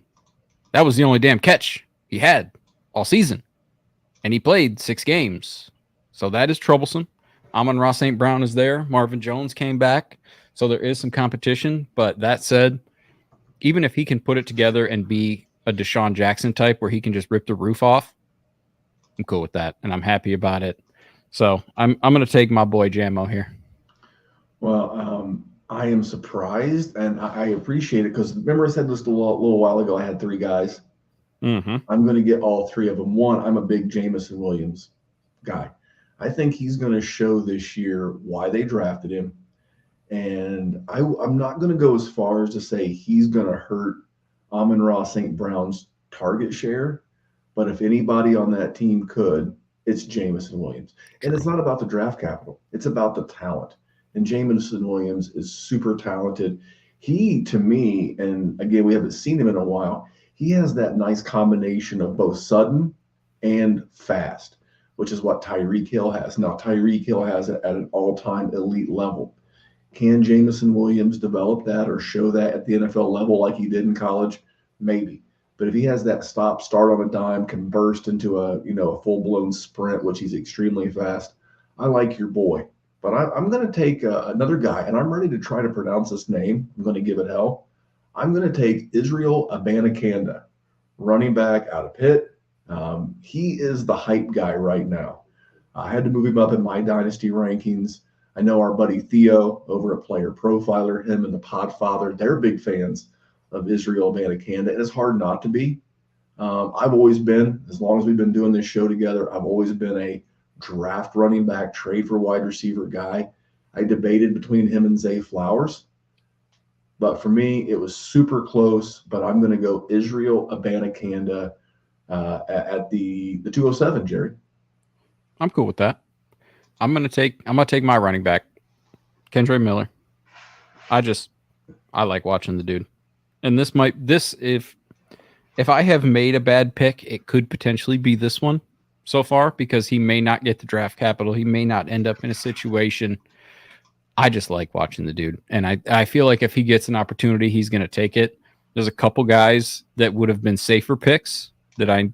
that was the only damn catch he had all season, and he played 6 games. So that is troublesome. Amon-Ra St. Brown is there. Marvin Jones came back. So there is some competition. But that said, even if he can put it together and be a Deshaun Jackson type where he can just rip the roof off, I'm cool with that, and I'm happy about it. So I'm going to take my boy Jamo here. Well, I am surprised, and I appreciate it because remember I said this a little while ago. I had 3 guys. Mm-hmm. I'm going to get all 3 of them. One, I'm a big Jameson Williams guy. I think he's going to show this year why they drafted him. And I'm not going to go as far as to say he's going to hurt Amon-Ra St. Brown's target share. But if anybody on that team could, it's Jameson Williams. True. And it's not about the draft capital. It's about the talent. And Jameson Williams is super talented. He, to me, and again, we haven't seen him in a while, he has that nice combination of both sudden and fast, which is what Tyreek Hill has. Now, Tyreek Hill has it at an all-time elite level. Can Jameson Williams develop that or show that at the NFL level like he did in college? Maybe. But if he has that start on a dime, can burst into a full-blown sprint, which he's extremely fast, I like your boy. But I'm going to take another guy, and I'm ready to try to pronounce this name. I'm going to give it hell. I'm going to take Israel Abanikanda, running back out of Pitt. He is the hype guy right now. I had to move him up in my Dynasty rankings. I know our buddy Theo over at Player Profiler, him and the Podfather, they're big fans of Israel Abanikanda, and it's hard not to be. I've always been, as long as we've been doing this show together, I've always been a draft running back, trade for wide receiver guy. I debated between him and Zay Flowers, but for me, it was super close. But I'm going to go Israel Abanikanda at the 207, Jerry. I'm cool with that. I'm gonna take my running back, Kendre Miller. I like watching the dude, and if I have made a bad pick, it could potentially be this one so far because he may not get the draft capital. He may not end up in a situation. I just like watching the dude, and I feel like if he gets an opportunity, he's gonna take it. There's a couple guys that would have been safer picks that I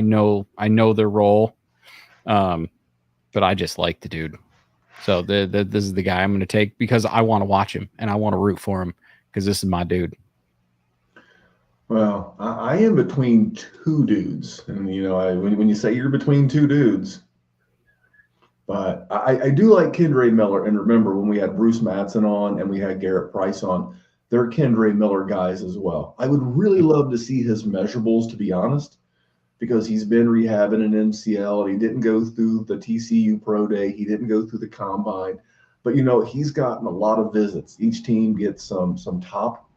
know their role. But I just like the dude. So this is the guy I'm going to take because I want to watch him and I want to root for him because this is my dude. Well, I am between 2 dudes. And, when you say you're between 2 dudes, but I do like Kendre Miller. And remember, when we had Bruce Madsen on and we had Garrett Price on, they're Kendre Miller guys as well. I would really love to see his measurables, to be honest, because he's been rehabbing an MCL and he didn't go through the TCU Pro Day. He didn't go through the combine, but he's gotten a lot of visits. Each team gets some top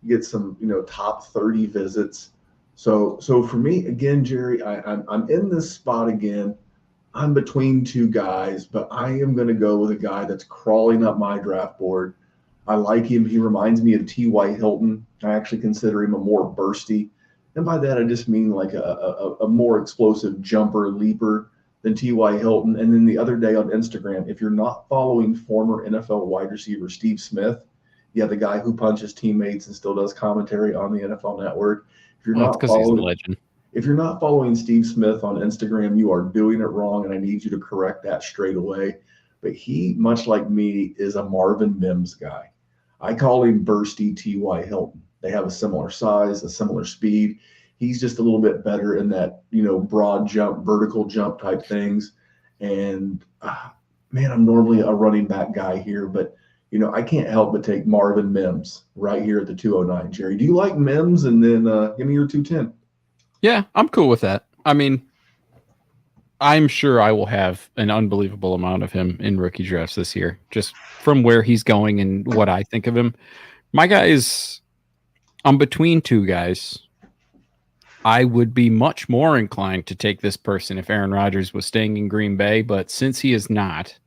30 visits. So for me, again, Jerry, I'm in this spot again. I'm between 2 guys, but I am going to go with a guy that's crawling up my draft board. I like him. He reminds me of T.Y. Hilton. I actually consider him a more bursty. And by that, I just mean like a more explosive jumper, leaper than T.Y. Hilton. And then the other day on Instagram, if you're not following former NFL wide receiver Steve Smith, yeah, the guy who punches teammates and still does commentary on the NFL Network. If you're Well, it's not because he's a following, legend. if you're not following Steve Smith on Instagram, you are doing it wrong, and I need you to correct that straight away. But he, much like me, is a Marvin Mims guy. I call him Bursty T.Y. Hilton. They have a similar size, a similar speed. He's just a little bit better in that, broad jump, vertical jump type things. And man, I'm normally a running back guy here, but I can't help but take Marvin Mims right here at the 209. Jerry, do you like Mims? And then give me your 210. Yeah, I'm cool with that. I mean, I'm sure I will have an unbelievable amount of him in rookie drafts this year, just from where he's going and what I think of him. My guy is, I'm between two guys. I would be much more inclined to take this person if Aaron Rodgers was staying in Green Bay, but since he is not,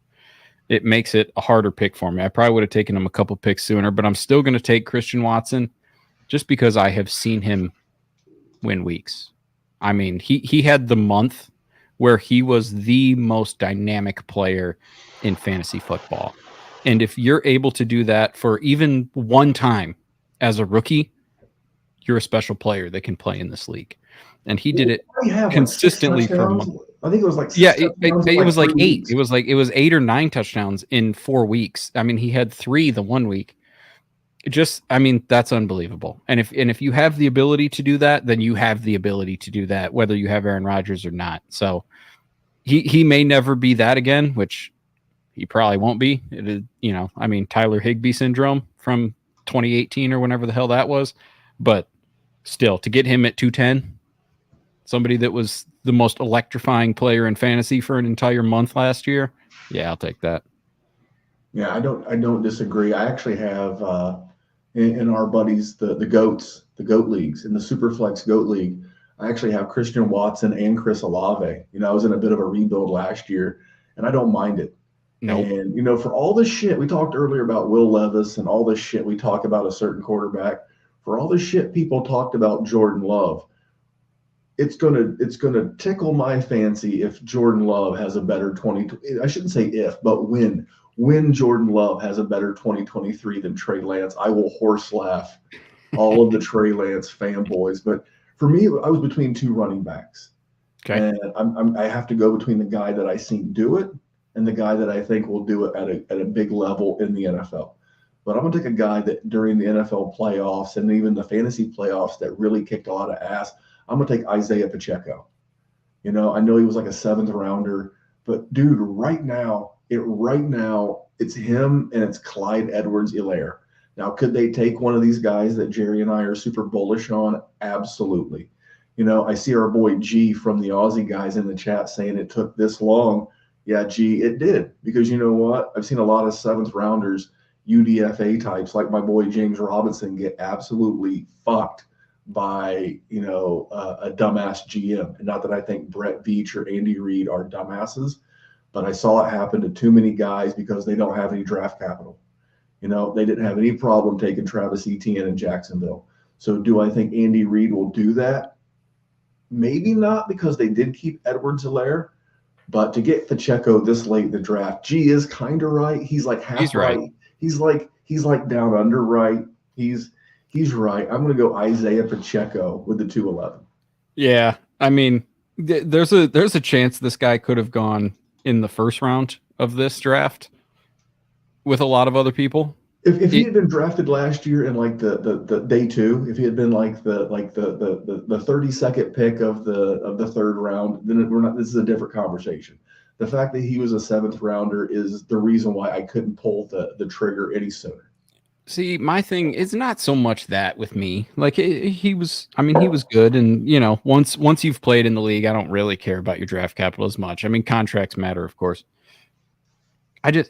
it makes it a harder pick for me. I probably would have taken him a couple picks sooner, but I'm still going to take Christian Watson just because I have seen him win weeks. I mean, he had the month where he was the most dynamic player in fantasy football. And if you're able to do that for even one time as a rookie, you're a special player that can play in this league. And he did it consistently for months. I think it was like it was like 8. Weeks. It was 8 or 9 touchdowns in 4 weeks. I mean, he had 3 the 1 week. That's unbelievable. And if you have the ability to do that, then you have the ability to do that, whether you have Aaron Rodgers or not. So he may never be that again, which he probably won't be. It is, Tyler Higbee syndrome from 2018 or whenever the hell that was. But still, to get him at 210, somebody that was the most electrifying player in fantasy for an entire month last year, yeah, I'll take that. Yeah, I don't disagree. I actually have in our buddies, the goat leagues, in the Superflex Goat League, I actually have Christian Watson and Chris Olave. I was in a bit of a rebuild last year, and I don't mind it. Nope. And for all the shit we talked earlier about Will Levis and all this shit we talk about a certain quarterback, for all the shit people talked about Jordan Love, it's gonna tickle my fancy if Jordan Love has a better 20. I shouldn't say if, but when Jordan Love has a better 2023 than Trey Lance, I will horse laugh all of the Trey Lance fanboys. But for me, I was between two running backs. Okay. And I have to go between the guy that I seen do it and the guy that I think will do it at a big level in the NFL. But I'm going to take a guy that during the NFL playoffs and even the fantasy playoffs that really kicked a lot of ass. I'm going to take Isaiah Pacheco. I know he was like a 7th rounder, but dude, right now, it's him and it's Clyde Edwards-Helaire. Now, could they take one of these guys that Jerry and I are super bullish on? Absolutely. I see our boy G from the Aussie guys in the chat saying it took this long. Yeah, G, it did. Because you know what? I've seen a lot of 7th rounders, UDFA types like my boy James Robinson get absolutely fucked by, a dumbass GM. And not that I think Brett Veach or Andy Reid are dumbasses, but I saw it happen to too many guys because they don't have any draft capital. They didn't have any problem taking Travis Etienne in Jacksonville. So do I think Andy Reid will do that? Maybe not, because they did keep Edwards-Helaire. But to get Pacheco this late in the draft, G is kind of right. He's like half right. He's like down under right. He's right. I'm going to go Isaiah Pacheco with the 211. Yeah, I mean, there's a chance this guy could have gone in the first round of this draft with a lot of other people. If he had been drafted last year in like the day 2, if he had been like the 32nd pick of the 3rd round, then this is a different conversation. The fact that he was a 7th rounder is the reason why I couldn't pull the trigger any sooner. See, my thing is not so much that with me. Like he was good, and once you've played in the league, I don't really care about your draft capital as much. I mean, contracts matter, of course.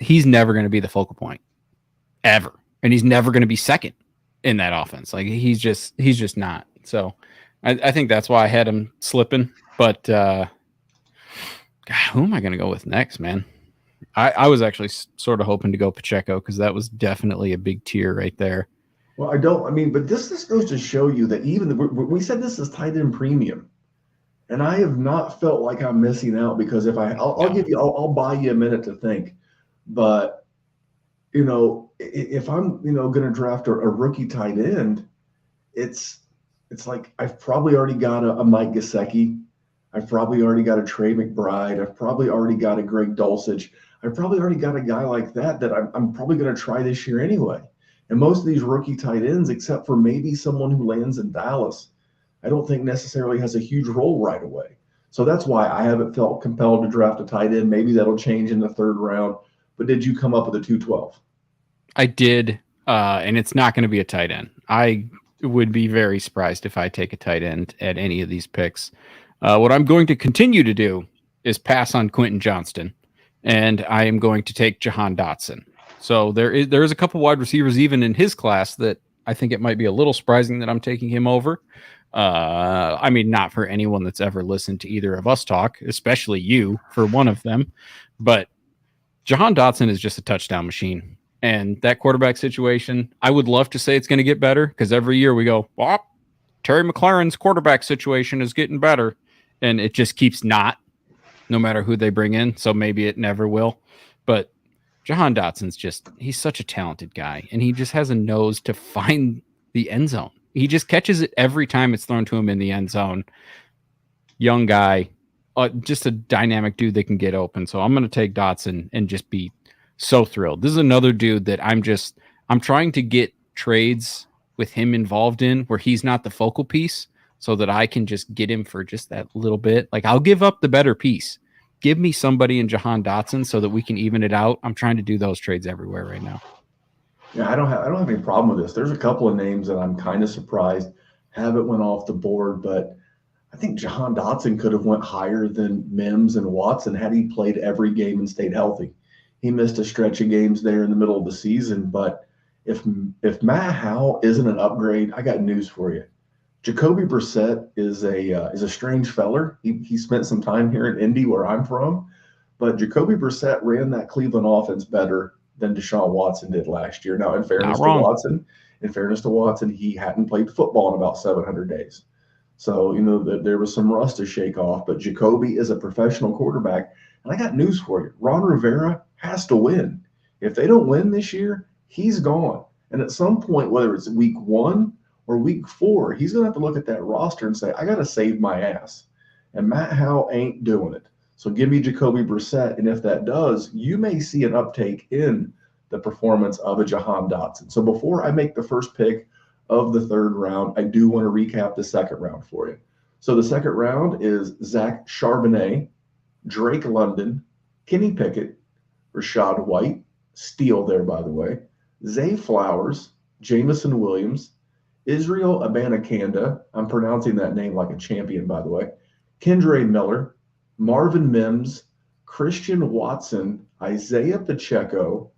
He's never going to be the focal point, ever, and he's never going to be second in that offense. Like he's just not. So, I think that's why I had him slipping. But God, who am I going to go with next, man? I was actually sort of hoping to go Pacheco because that was definitely a big tier right there. Well, but this goes to show you that even we said this is tight end premium. And I have not felt like I'm missing out because I'll No. give you, I'll buy you a minute to think. But, if I'm, going to draft a rookie tight end, it's, it's like I've probably already got a Mike Gesicki. I've probably already got a Trey McBride. I've probably already got a Greg Dulcich. I've probably already got a guy like that I'm probably going to try this year anyway. And most of these rookie tight ends, except for maybe someone who lands in Dallas, I don't think necessarily has a huge role right away. So that's why I haven't felt compelled to draft a tight end. Maybe that'll change in the third round. But did you come up with a 212? I did, and it's not going to be a tight end. I would be very surprised if I take a tight end at any of these picks. What I'm going to continue to do is pass on Quentin Johnston, and I am going to take Jahan Dotson. So there is a couple wide receivers even in his class that I think it might be a little surprising that I'm taking him over. I mean, not for anyone that's ever listened to either of us talk, especially you for one of them, but Jahan Dotson is just a touchdown machine. And that quarterback situation, I would love to say it's going to get better because every year we go, well, Terry McLaurin's quarterback situation is getting better. And it just keeps not, no matter who they bring in. So maybe it never will. But Jahan Dotson's he's such a talented guy. And he just has a nose to find the end zone. He just catches it every time it's thrown to him in the end zone. Young guy, just a dynamic dude that can get open. So I'm going to take Dotson and just be so thrilled. This is another dude that I'm trying to get trades with him involved in where he's not the focal piece so that I can just get him for just that little bit. Like I'll give up the better piece. Give me somebody in Jahan Dotson so that we can even it out. I'm trying to do those trades everywhere right now. Yeah, I don't have any problem with this. There's a couple of names that I'm kind of surprised haven't went off the board, but I think Jahan Dotson could have went higher than Mims and Watson had he played every game and stayed healthy. He missed a stretch of games there in the middle of the season, but if Matt Howe isn't an upgrade, I got news for you. Jacoby Brissett is a strange feller. He spent some time here in Indy, where I'm from, but Jacoby Brissett ran that Cleveland offense better than Deshaun Watson did last year. Now, Not wrong. in fairness to Watson, he hadn't played football in about 700 days. So, there was some rust to shake off, but Jacoby is a professional quarterback. And I got news for you. Ron Rivera has to win. If they don't win this year, he's gone. And at some point, whether it's week 1 or week 4, he's going to have to look at that roster and say, I got to save my ass. And Matt Howe ain't doing it. So give me Jacoby Brissett. And if that does, you may see an uptake in the performance of a Jahan Dotson. So before I make the first pick of the third round, I do want to recap the second round for you. So the second round is Zach Charbonnet, Drake London, Kenny Pickett, Rashad White, steal there, by the way, Zay Flowers, Jamison Williams, Israel Abanikanda, I'm pronouncing that name like a champion, by the way, Kendre Miller, Marvin Mims, Christian Watson, Isaiah Pacheco,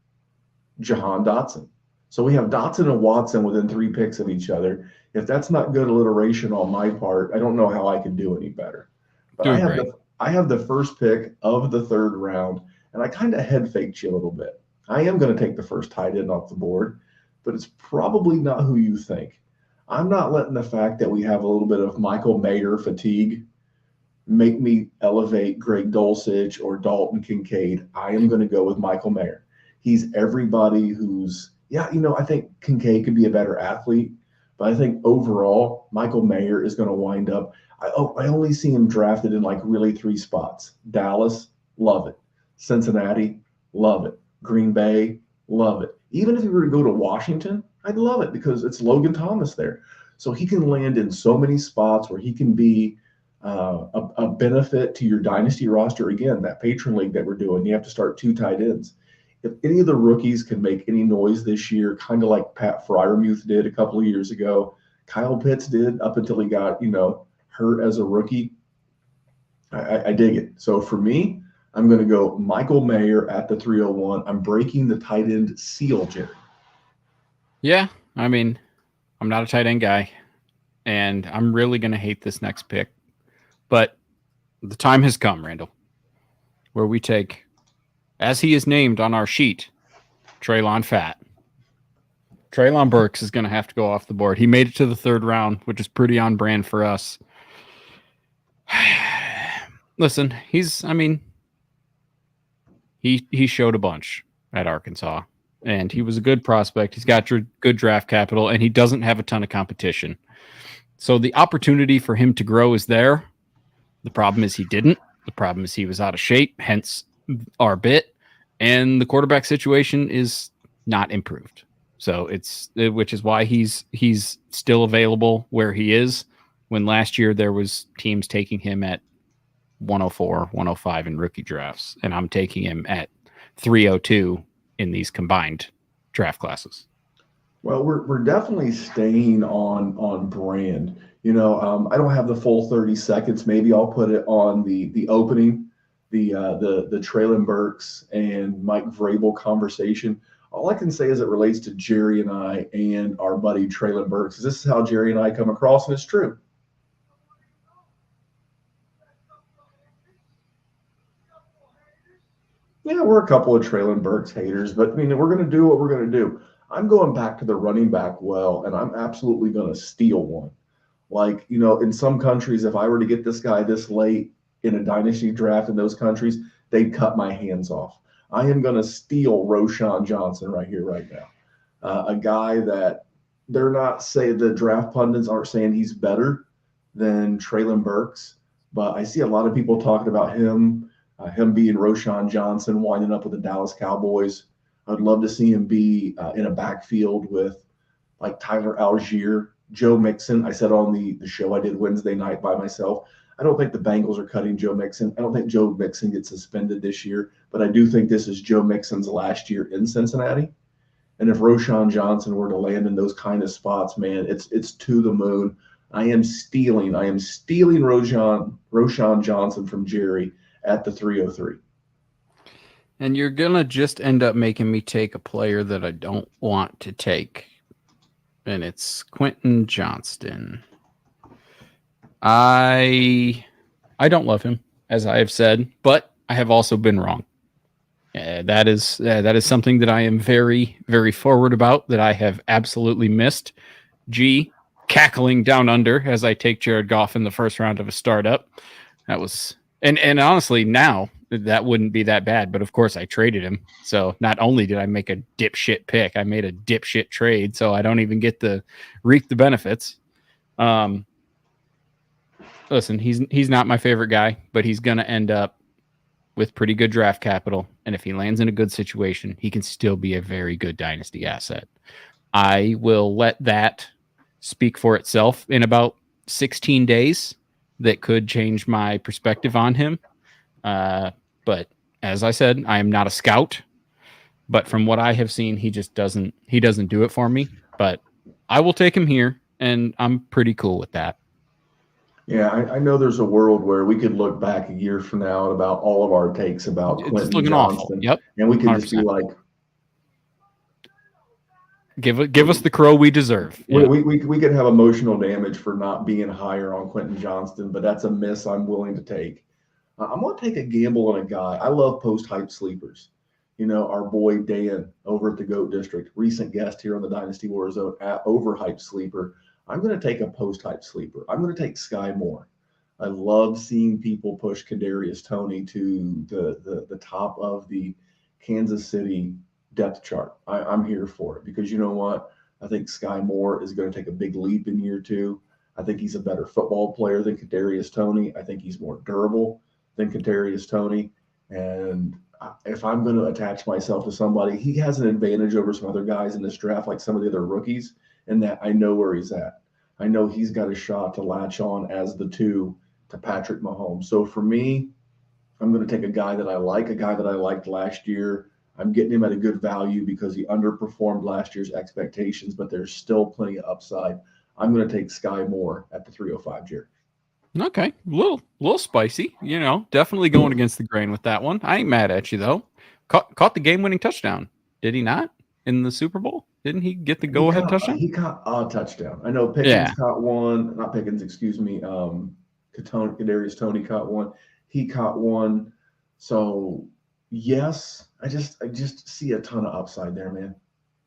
Jahan Dotson. So we have Dotson and Watson within 3 picks of each other. If that's not good alliteration on my part, I don't know how I can do any better. But Doing great. I have the first pick of the third round, and I kind of head faked you a little bit. I am going to take the first tight end off the board, but it's probably not who you think. I'm not letting the fact that we have a little bit of Michael Mayer fatigue make me elevate Greg Dulcich or Dalton Kincaid. I am going to go with Michael Mayer. He's everybody who's, I think Kincaid could be a better athlete, but I think overall, Michael Mayer is going to wind up. I only see him drafted in like really 3 spots. Dallas, love it. Cincinnati, love it. Green Bay, love it. Even if he were to go to Washington, I'd love it because it's Logan Thomas there. So he can land in so many spots where he can be a benefit to your dynasty roster. Again, that patron league that we're doing, you have to start 2 tight ends. If any of the rookies can make any noise this year, kind of like Pat Fryermuth did a couple of years ago, Kyle Pitts did up until he got, hurt as a rookie, I dig it. So for me, I'm going to go Michael Mayer at the 301. I'm breaking the tight end seal, Jerry. Yeah, I mean, I'm not a tight end guy, and I'm really going to hate this next pick. But the time has come, Randall, where we take, as he is named on our sheet, Treylon Fat. Treylon Burks is going to have to go off the board. He made it to the third round, which is pretty on brand for us. listen, he showed a bunch at Arkansas, and he was a good prospect. He's got good draft capital, and he doesn't have a ton of competition. So the opportunity for him to grow is there. The problem is he didn't. The problem is he was out of shape, hence our bit. And the quarterback situation is not improved. So which is why he's still available where he is, when last year there was teams taking him at 104, 105 in rookie drafts, and I'm taking him at 302 in these combined draft classes. Well, we're definitely staying on brand. I don't have the full 30 seconds. Maybe I'll put it on the opening, the Traylon Burks and Mike Vrabel conversation. All I can say as it relates to Jerry and I and our buddy Traylon Burks is this is how Jerry and I come across, and it's true. Yeah, we're a couple of Traylon Burks haters, but I mean, we're going to do what we're going to do. I'm going back to the running back well, and I'm absolutely going to steal one. Like, in some countries, if I were to get this guy this late in a dynasty draft in those countries, they'd cut my hands off. I am going to steal Roschon Johnson right here, right now. A guy that they're not saying, the draft pundits aren't saying he's better than Traylon Burks, but I see a lot of people talking about him being Roschon Johnson, winding up with the Dallas Cowboys. I'd love to see him be in a backfield with like Tyler Algier, Joe Mixon. I said on the show I did Wednesday night by myself, I don't think the Bengals are cutting Joe Mixon. I don't think Joe Mixon gets suspended this year, but I do think this is Joe Mixon's last year in Cincinnati. And if Roschon Johnson were to land in those kind of spots, man, it's to the moon. I am stealing Roschon Johnson from Jerry at the 303. And you're going to just end up making me take a player that I don't want to take. And it's Quentin Johnston. I don't love him, as I have said, but I have also been wrong. That is something that I am very, very forward about, that I have absolutely missed. Cackling down under as I take Jared Goff in the first round of a startup. That was, and honestly, now that wouldn't be that bad, but of course I traded him. So not only did I make a dipshit pick, I made a dipshit trade, so I don't even get to reap the benefits. Listen, he's not my favorite guy, but he's going to end up with pretty good draft capital, and if he lands in a good situation, he can still be a very good dynasty asset. I will let that speak for itself in about 16 days. That could change my perspective on him. But as I said, I am not a scout, but from what I have seen, he doesn't do it for me, but I will take him here, and I'm pretty cool with that. Yeah, I know there's a world where we could look back a year from now about all of our takes about Quentin Johnston. Yep. And we could just be like, give us the crow we deserve. Yeah. We could have emotional damage for not being higher on Quentin Johnston, but that's a miss I'm willing to take. I'm going to take a gamble on a guy. I love post-hype sleepers. Our boy Dan over at the GOAT District, recent guest here on the Dynasty WarZone, overhyped sleeper. I'm going to take a post-hype sleeper. I'm going to take Sky Moore. I love seeing people push Kadarius Toney to the top of the Kansas City depth chart. I'm here for it because you know what? I think Sky Moore is going to take a big leap in year 2. I think he's a better football player than Kadarius Toney. I think he's more durable than Kadarius Toney. And if I'm going to attach myself to somebody, he has an advantage over some other guys in this draft, like some of the other rookies, in that I know where he's at. I know he's got a shot to latch on as the 2 to Patrick Mahomes. So for me, I'm going to take a guy that I liked last year. I'm getting him at a good value because he underperformed last year's expectations, but there's still plenty of upside. I'm going to take Sky Moore at the 305, Jerry. Okay, a little spicy, definitely going against the grain with that one. I ain't mad at you though. Caught the game-winning touchdown, did he not, in the Super Bowl? Didn't he get the go-ahead touchdown? He caught a touchdown. I know Pickens caught one. Not Pickens, excuse me. Kadarius Toney caught one. He caught one. So yes, I just see a ton of upside there, man.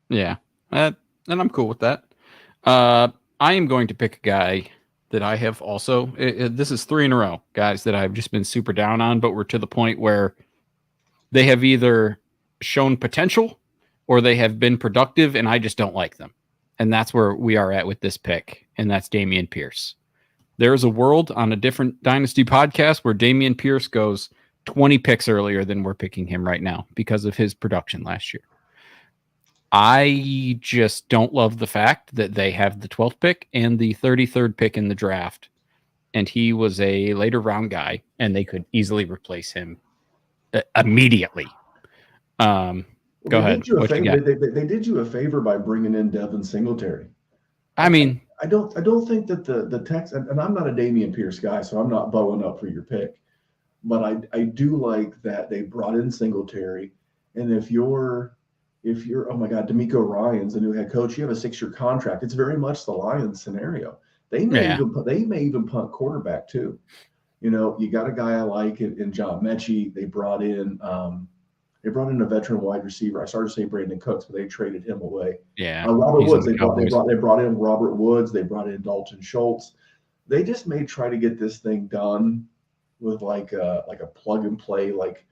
Yeah, and I'm cool with that. I am going to pick a guy that I have also, this is 3 in a row, guys, that I've just been super down on, but we're to the point where they have either shown potential or they have been productive, and I just don't like them. And that's where we are at with this pick, and that's Dameon Pierce. There is a world on a different Dynasty podcast where Dameon Pierce goes 20 picks earlier than we're picking him right now because of his production last year. I just don't love the fact that they have the 12th pick and the 33rd pick in the draft, and he was a later round guy, and they could easily replace him immediately. Go ahead. They did you a favor by bringing in Devin Singletary. I mean, I don't think that the Tex, and I'm not a Dameon Pierce guy, so I'm not bowing up for your pick, but I do like that they brought in Singletary, and if you're oh my God, D'Amico Ryans the new head coach, you have a 6-year contract. It's very much the Lions scenario. They may even punt quarterback too. You know, you got a guy I like in John Mechie. They brought in a veteran wide receiver. I started to say Brandon Cooks, but they traded him away. Yeah, Robert Woods. They brought in Robert Woods. They brought in Dalton Schultz. They just may try to get this thing done with like a plug and play. Like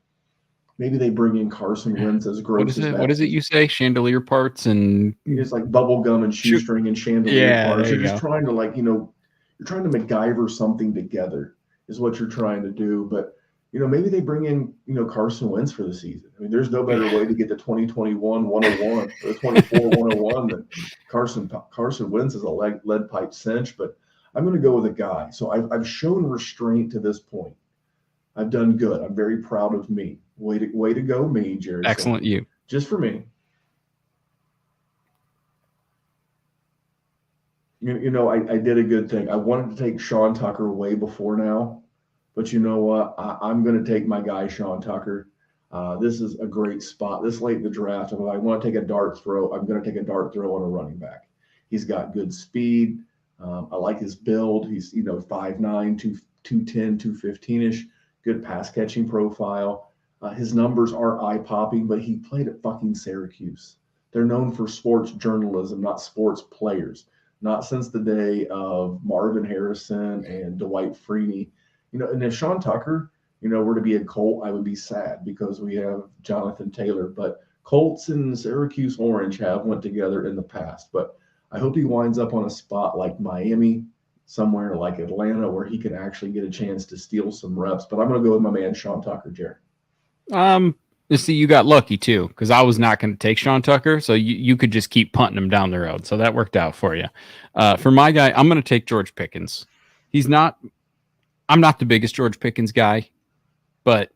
maybe they bring in Carson Wentz as gross. What is it you say? Chandelier parts and it's like bubble gum and shoestring and chandelier parts. You're just trying to you're trying to MacGyver something together is what you're trying to do, but. Maybe they bring in, Carson Wentz for the season. I mean, there's no better way to get the 2021 101 or 24 101 than Carson Wentz is a lead pipe cinch, but I'm going to go with a guy. So I've shown restraint to this point. I've done good. I'm very proud of me. Way to go, me, Jared. Excellent, you. Just for me. I did a good thing. I wanted to take Sean Tucker way before now. But you know what? I'm going to take my guy, Sean Tucker. This is a great spot. This late in the draft, if I want to take a dart throw, I'm going to take a dart throw on a running back. He's got good speed. I like his build. He's, 5'9", 210, 215-ish. Good pass catching profile. His numbers are eye-popping, but he played at fucking Syracuse. They're known for sports journalism, not sports players. Not since the day of Marvin Harrison and Dwight Freeney. And if Sean Tucker, were to be a Colt, I would be sad because we have Jonathan Taylor. But Colts and Syracuse Orange have went together in the past. But I hope he winds up on a spot like Miami, somewhere like Atlanta, where he can actually get a chance to steal some reps. But I'm going to go with my man, Sean Tucker, Jared. See, you got lucky too, because I was not going to take Sean Tucker, so you could just keep punting him down the road. So that worked out for you. For my guy, I'm going to take George Pickens. I'm not the biggest George Pickens guy, but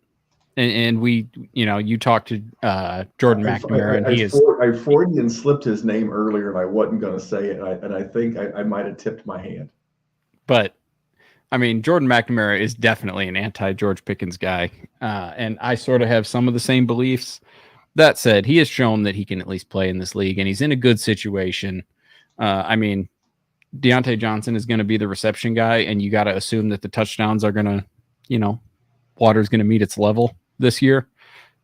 and we, you talked to Jordan McNamara, and I Freudian slipped his name earlier, and I wasn't going to say it, and I think I might have tipped my hand. But I mean, Jordan McNamara is definitely an anti-George Pickens guy, and I sort of have some of the same beliefs. That said, he has shown that he can at least play in this league, and he's in a good situation. I mean, Deontay Johnson is going to be the reception guy, and you got to assume that the touchdowns are going to, water's going to meet its level this year.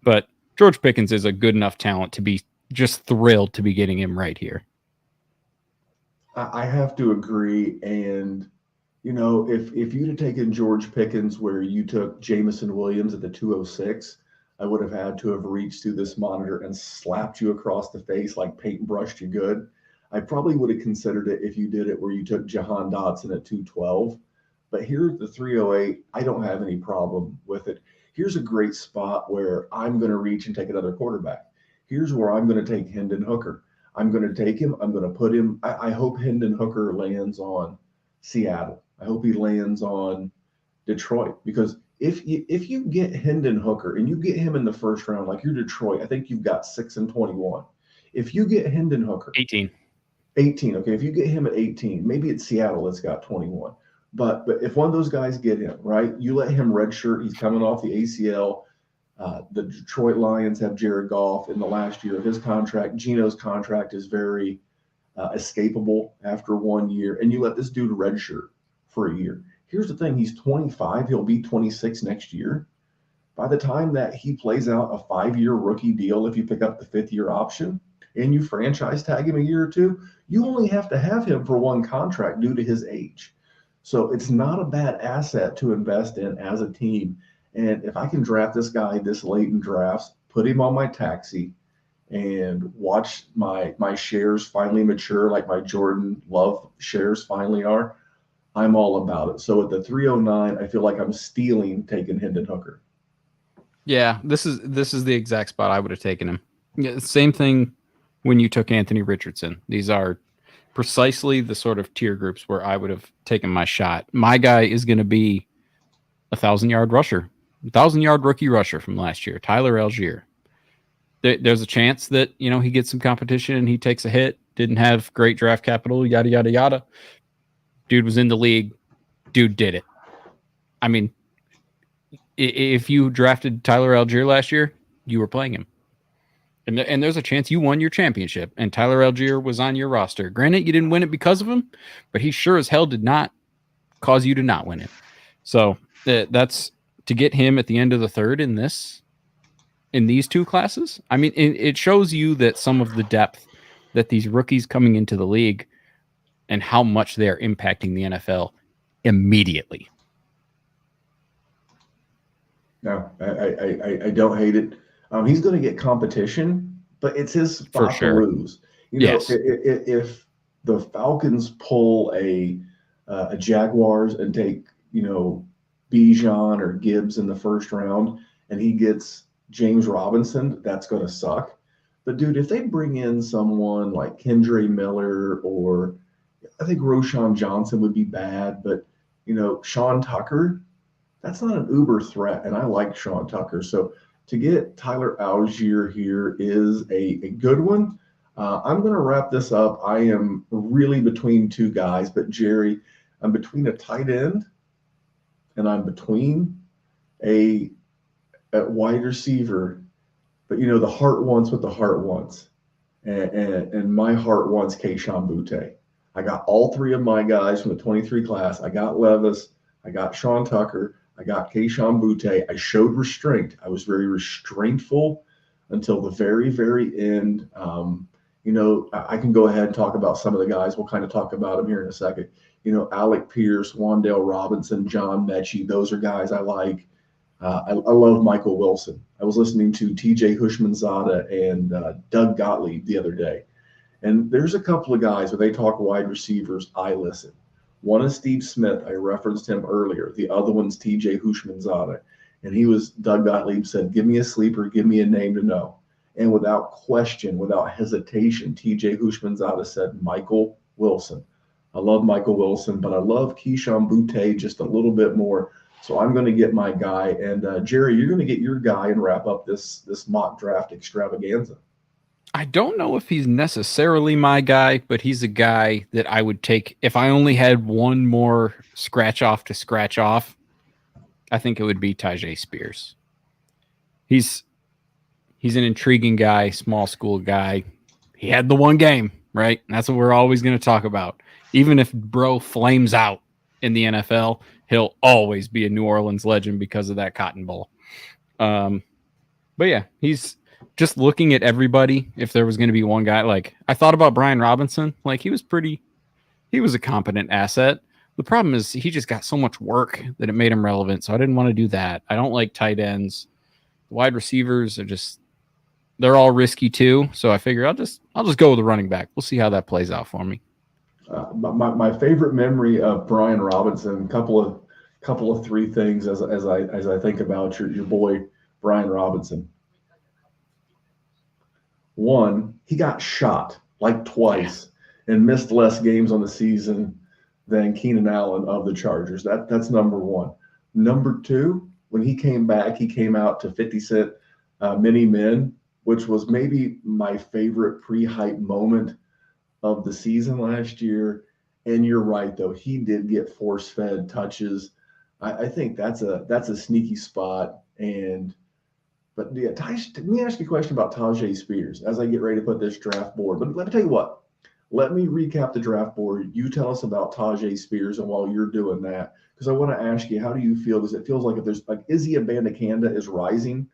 But George Pickens is a good enough talent to be just thrilled to be getting him right here. I have to agree. And, if you'd have taken George Pickens where you took Jameson Williams at the 206, I would have had to have reached through this monitor and slapped you across the face like paintbrushed you good. I probably would have considered it if you did it where you took Jahan Dotson at 212. But here's the 308. I don't have any problem with it. Here's a great spot where I'm going to reach and take another quarterback. Here's where I'm going to take Hendon Hooker. I'm going to take him. I'm going to put him. I hope Hendon Hooker lands on Seattle. I hope he lands on Detroit. Because if you get Hendon Hooker and you get him in the first round, like you're Detroit, I think you've got 6-21. If you get Hendon Hooker. 18. Okay, if you get him at 18, maybe it's Seattle that's got 21. But if one of those guys get him, right, you let him redshirt. He's coming off the ACL. The Detroit Lions have Jared Goff in the last year of his contract. Geno's contract is very escapable after 1 year. And you let this dude redshirt for a year. Here's the thing. He's 25. He'll be 26 next year. By the time that he plays out a 5-year rookie deal, if you pick up the 5th-year option, and you franchise tag him a year or two, you only have to have him for one contract due to his age. So it's not a bad asset to invest in as a team. And if I can draft this guy this late in drafts, put him on my taxi, and watch my shares finally mature, like my Jordan Love shares finally are, I'm all about it. So at the 309, I feel like I'm stealing taking Hendon Hooker. Yeah, this is the exact spot I would have taken him. Yeah, same thing when you took Anthony Richardson. These are precisely the sort of tier groups where I would have taken my shot. My guy is going to be 1,000-yard rusher, 1,000-yard rookie rusher from last year, Tyler Algier. There's a chance that he gets some competition and he takes a hit. Didn't have great draft capital, yada yada yada. Dude was in the league. Dude did it. I mean, if you drafted Tyler Algier last year, you were playing him. And there's a chance you won your championship and Tyler Algier was on your roster. Granted, you didn't win it because of him, but he sure as hell did not cause you to not win it. So that's to get him at the end of the third in these two classes. I mean, it shows you that some of the depth that these rookies coming into the league and how much they are impacting the NFL immediately. No, I don't hate it. He's going to get competition, but it's his spot sure. to lose. Yes. If the Falcons pull a Jaguars and take Bijan or Gibbs in the first round, and he gets James Robinson, that's going to suck. But dude, if they bring in someone like Kendre Miller, or I think Roshan Johnson would be bad, but Sean Tucker, that's not an uber threat, and I like Sean Tucker. So to get Tyler Algier here is a good one. I'm going to wrap this up. I am really between two guys, but Jerry, I'm between a tight end and I'm between a wide receiver. But the heart wants what the heart wants, and my heart wants Kayshon Boutte. I got all three of my guys from the 23 class. I got Levis, I got Sean Tucker, I got Kayshon Boutte. I showed restraint. I was very restraintful until the very, very end. I can go ahead and talk about some of the guys. We'll kind of talk about them here in a second. Alec Pierce, Wan'Dale Robinson, John Mechie. Those are guys I like. I love Michael Wilson. I was listening to TJ Hushmanzada and Doug Gottlieb the other day. And there's a couple of guys where they talk wide receivers, I listen. One is Steve Smith. I referenced him earlier. The other one's TJ Hushmanzada. And Doug Gottlieb said, give me a sleeper, give me a name to know. And without question, without hesitation, TJ Hushmanzada said Michael Wilson. I love Michael Wilson, but I love Kayshon Boutte just a little bit more. So I'm going to get my guy. And Jerry, you're going to get your guy and wrap up this mock draft extravaganza. I don't know if he's necessarily my guy, but he's a guy that I would take if I only had one more scratch off to scratch off. I think it would be Tyjae Spears. He's an intriguing guy, small school guy. He had the one game, right? And that's what we're always going to talk about. Even if bro flames out in the NFL, he'll always be a New Orleans legend because of that Cotton Bowl. But yeah, he's just looking at everybody. If there was going to be one guy, like I thought about Brian Robinson, like he was a competent asset. The problem is he just got so much work that it made him relevant. So I didn't want to do that. I don't like tight ends. Wide receivers are they're all risky too. So I figure I'll just go with the running back. We'll see how that plays out for me. My favorite memory of Brian Robinson, couple of three things as I think about your boy Brian Robinson. One, he got shot like twice and missed less games on the season than Keenan Allen of the Chargers. That's number one. Number two, when he came back, he came out to 50 Cent Mini Men, which was maybe my favorite pre-hype moment of the season last year. And you're right, though, he did get force-fed touches. I think that's a sneaky spot. But yeah, let me ask you a question about Tyjae Spears as I get ready to put this draft board. Let me tell you what. Let me recap the draft board. You tell us about Tyjae Spears, and while you're doing that, because I want to ask you, how do you feel? Because it feels like Izzy Abanikanda is rising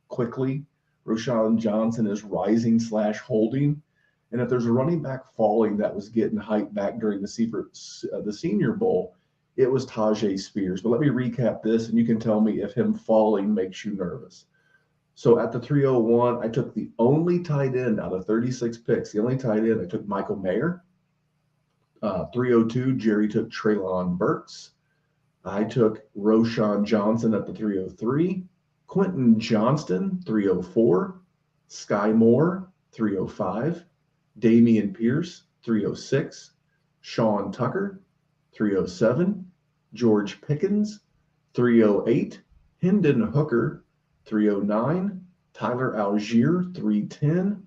quickly. Roshan Johnson is rising / holding. And if there's a running back falling that was getting hyped back during the Senior Bowl, it was Tajay Spears. But let me recap this, and you can tell me if him falling makes you nervous. So at the 301, I took the only tight end out of 36 picks. The only tight end, I took Michael Mayer. 302, Jerry took Treylon Burks. I took Roshan Johnson at the 303. Quentin Johnston, 304. Sky Moore, 305. Damian Pierce, 306. Sean Tucker, 307. George Pickens, 308. Hendon Hooker, 309. Tyler Algier, 310.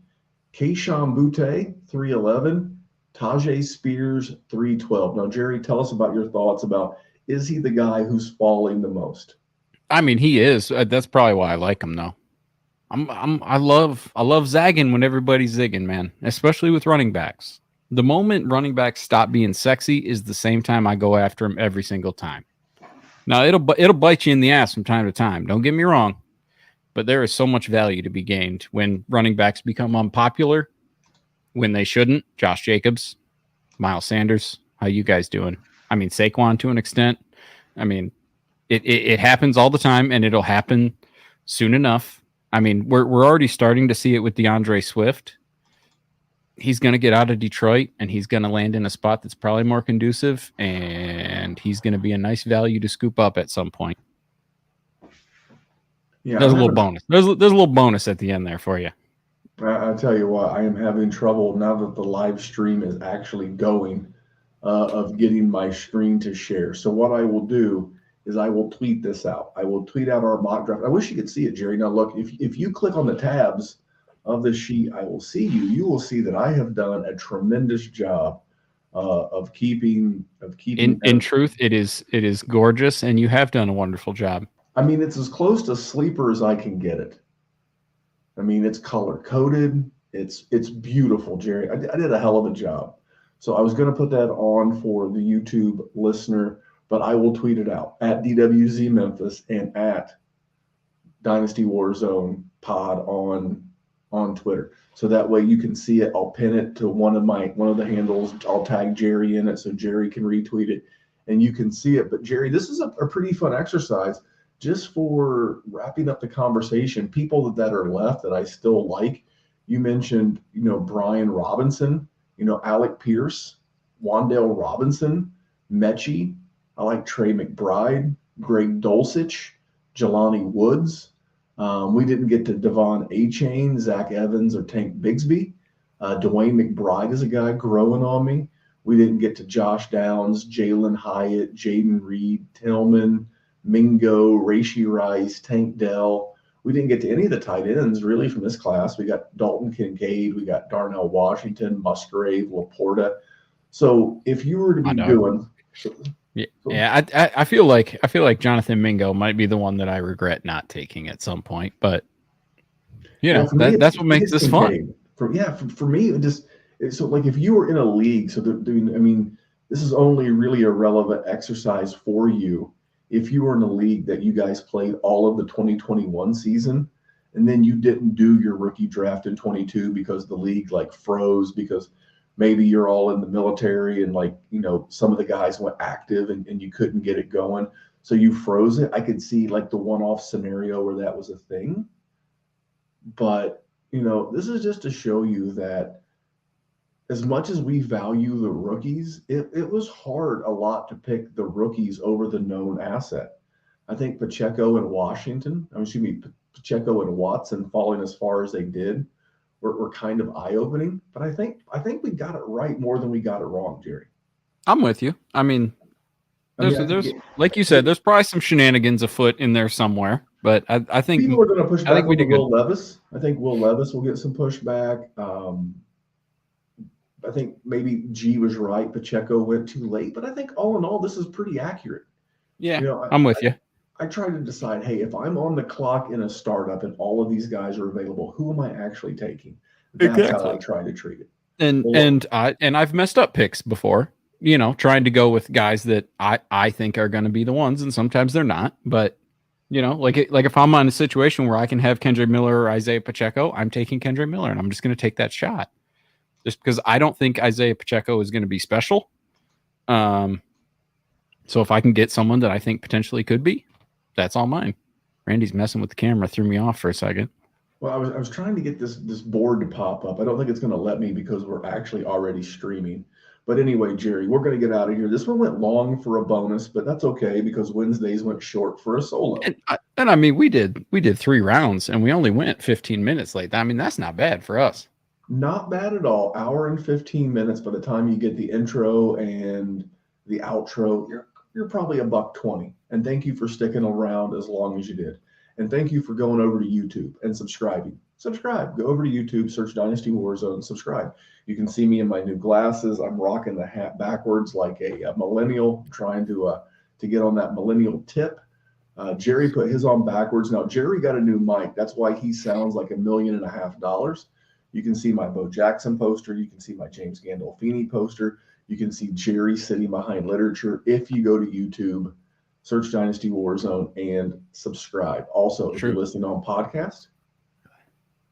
Kayshon Boutte, 311. Tajay Spears, 312. Now, Jerry, tell us about your thoughts about, is he the guy who's falling the most? I mean, he is. That's probably why I like him, though. I love zagging when everybody's zigging, man, especially with running backs. The moment running backs stop being sexy is the same time I go after him every single time. Now, it'll bite you in the ass from time to time. Don't get me wrong, but there is so much value to be gained when running backs become unpopular when they shouldn't. Josh Jacobs, Miles Sanders, how you guys doing? I mean, Saquon to an extent. I mean, it happens all the time, and it'll happen soon enough. I mean, we're already starting to see it with DeAndre Swift. He's going to get out of Detroit, and he's going to land in a spot that's probably more conducive, and he's going to be a nice value to scoop up at some point. Yeah, there's a little bonus. There's a little bonus at the end there for you. I'll tell you what, I am having trouble now that the live stream is actually going of getting my screen to share. So what I will do is I will tweet this out. I will tweet out our mock draft. I wish you could see it, Jerry. Now look, if you click on the tabs of the sheet, I will see you. You will see that I have done a tremendous job of keeping. In truth, it is gorgeous, and you have done a wonderful job. I mean, it's as close to sleeper as I can get it. I mean, it's color coded. It's beautiful, Jerry. I did a hell of a job. So I was going to put that on for the YouTube listener, but I will tweet it out at DWZ Memphis and at Dynasty WarZone Pod on Twitter. So that way you can see it. I'll pin it to one of the handles. I'll tag Jerry in it so Jerry can retweet it and you can see it. But Jerry, this is a pretty fun exercise just for wrapping up the conversation. People that are left that I still like. You mentioned, Brian Robinson, Alec Pierce, Wan'Dale Robinson, Mechie. I like Trey McBride, Greg Dulcich, Jelani Woods. We didn't get to Devon A-Chain, Zach Evans, or Tank Bigsby. Dwayne McBride is a guy growing on me. We didn't get to Josh Downs, Jalen Hyatt, Jaden Reed, Tillman, Mingo, Rashee Rice, Tank Dell. We didn't get to any of the tight ends really from this class. We got Dalton Kincaid, we got Darnell Washington, Musgrave, Laporta. So if you were to be doing, I feel like Jonathan Mingo might be the one that I regret not taking at some point, but that's what makes this fun. For me, so like if you were in a league, so this is only really a relevant exercise for you. If you were in a league that you guys played all of the 2021 season, and then you didn't do your rookie draft in 22 because the league froze because maybe you're all in the military and some of the guys went active and you couldn't get it going. So you froze it. I could see the one-off scenario where that was a thing. But, this is just to show you that as much as we value the rookies, it was hard a lot to pick the rookies over the known asset. I think Pacheco and Watson falling as far as they did were kind of eye-opening. But I think we got it right more than we got it wrong, Jerry. I'm with you. I mean, there's like you said, there's probably some shenanigans afoot in there somewhere. But I think people are going to push back on Will Levis. I think Will Levis will get some pushback. I think maybe G was right. Pacheco went too late, but I think all in all, this is pretty accurate. Yeah, I'm with you. I try to decide, hey, if I'm on the clock in a startup and all of these guys are available, who am I actually taking? That's how I try to treat it. And I've messed up picks before, trying to go with guys that I think are going to be the ones, and sometimes they're not. But if I'm on a situation where I can have Kendra Miller or Isaiah Pacheco, I'm taking Kendra Miller, and I'm just going to take that shot. Just because I don't think Isaiah Pacheco is going to be special. So if I can get someone that I think potentially could be, that's all mine. Randy's messing with the camera, threw me off for a second. Well, I was trying to get this board to pop up. I don't think it's going to let me because we're actually already streaming. But anyway, Jerry, we're going to get out of here. This one went long for a bonus, but that's okay because Wednesdays went short for a solo. And I mean, we did 3 rounds and we only went 15 minutes late. I mean, that's not bad for us. Not bad at all. Hour and 15 minutes by the time you get the intro and the outro. You're probably $1.20. And thank you for sticking around as long as you did. And thank you for going over to YouTube and subscribing. Subscribe. Go over to YouTube, search Dynasty WarZone, subscribe. You can see me in my new glasses. I'm rocking the hat backwards like a millennial, trying to get on that millennial tip. Jerry put his on backwards. Now, Jerry got a new mic. That's why he sounds like $1.5 million. You can see my Bo Jackson poster. You can see my James Gandolfini poster. You can see Jerry sitting behind literature. If you go to YouTube, search Dynasty WarZone and subscribe. Also, if you're listening on podcast,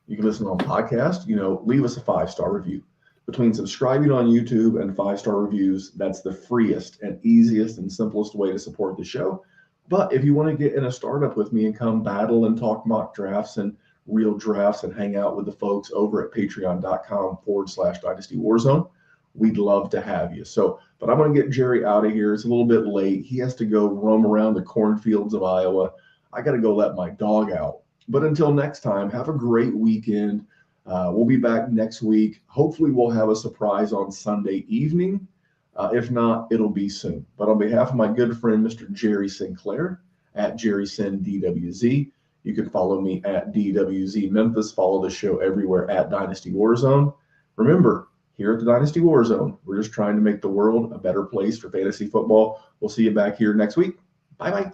you can listen on podcast, leave us a 5-star review. Between subscribing on YouTube and 5-star reviews, that's the freest and easiest and simplest way to support the show. But if you want to get in a startup with me and come battle and talk mock drafts and real drafts and hang out with the folks over at patreon.com/Dynasty WarZone, we'd love to have you. But I'm going to get Jerry out of here. It's a little bit late. He has to go roam around the cornfields of Iowa. I got to go let my dog out. But until next time, have a great weekend. We'll be back next week. Hopefully, we'll have a surprise on Sunday evening. If not, it'll be soon. But on behalf of my good friend, Mr. Jerry Sinclair, at JerrySinDWZ, you can follow me at DWZ Memphis. Follow the show everywhere at Dynasty WarZone. Remember, here at the Dynasty WarZone, we're just trying to make the world a better place for fantasy football. We'll see you back here next week. Bye-bye.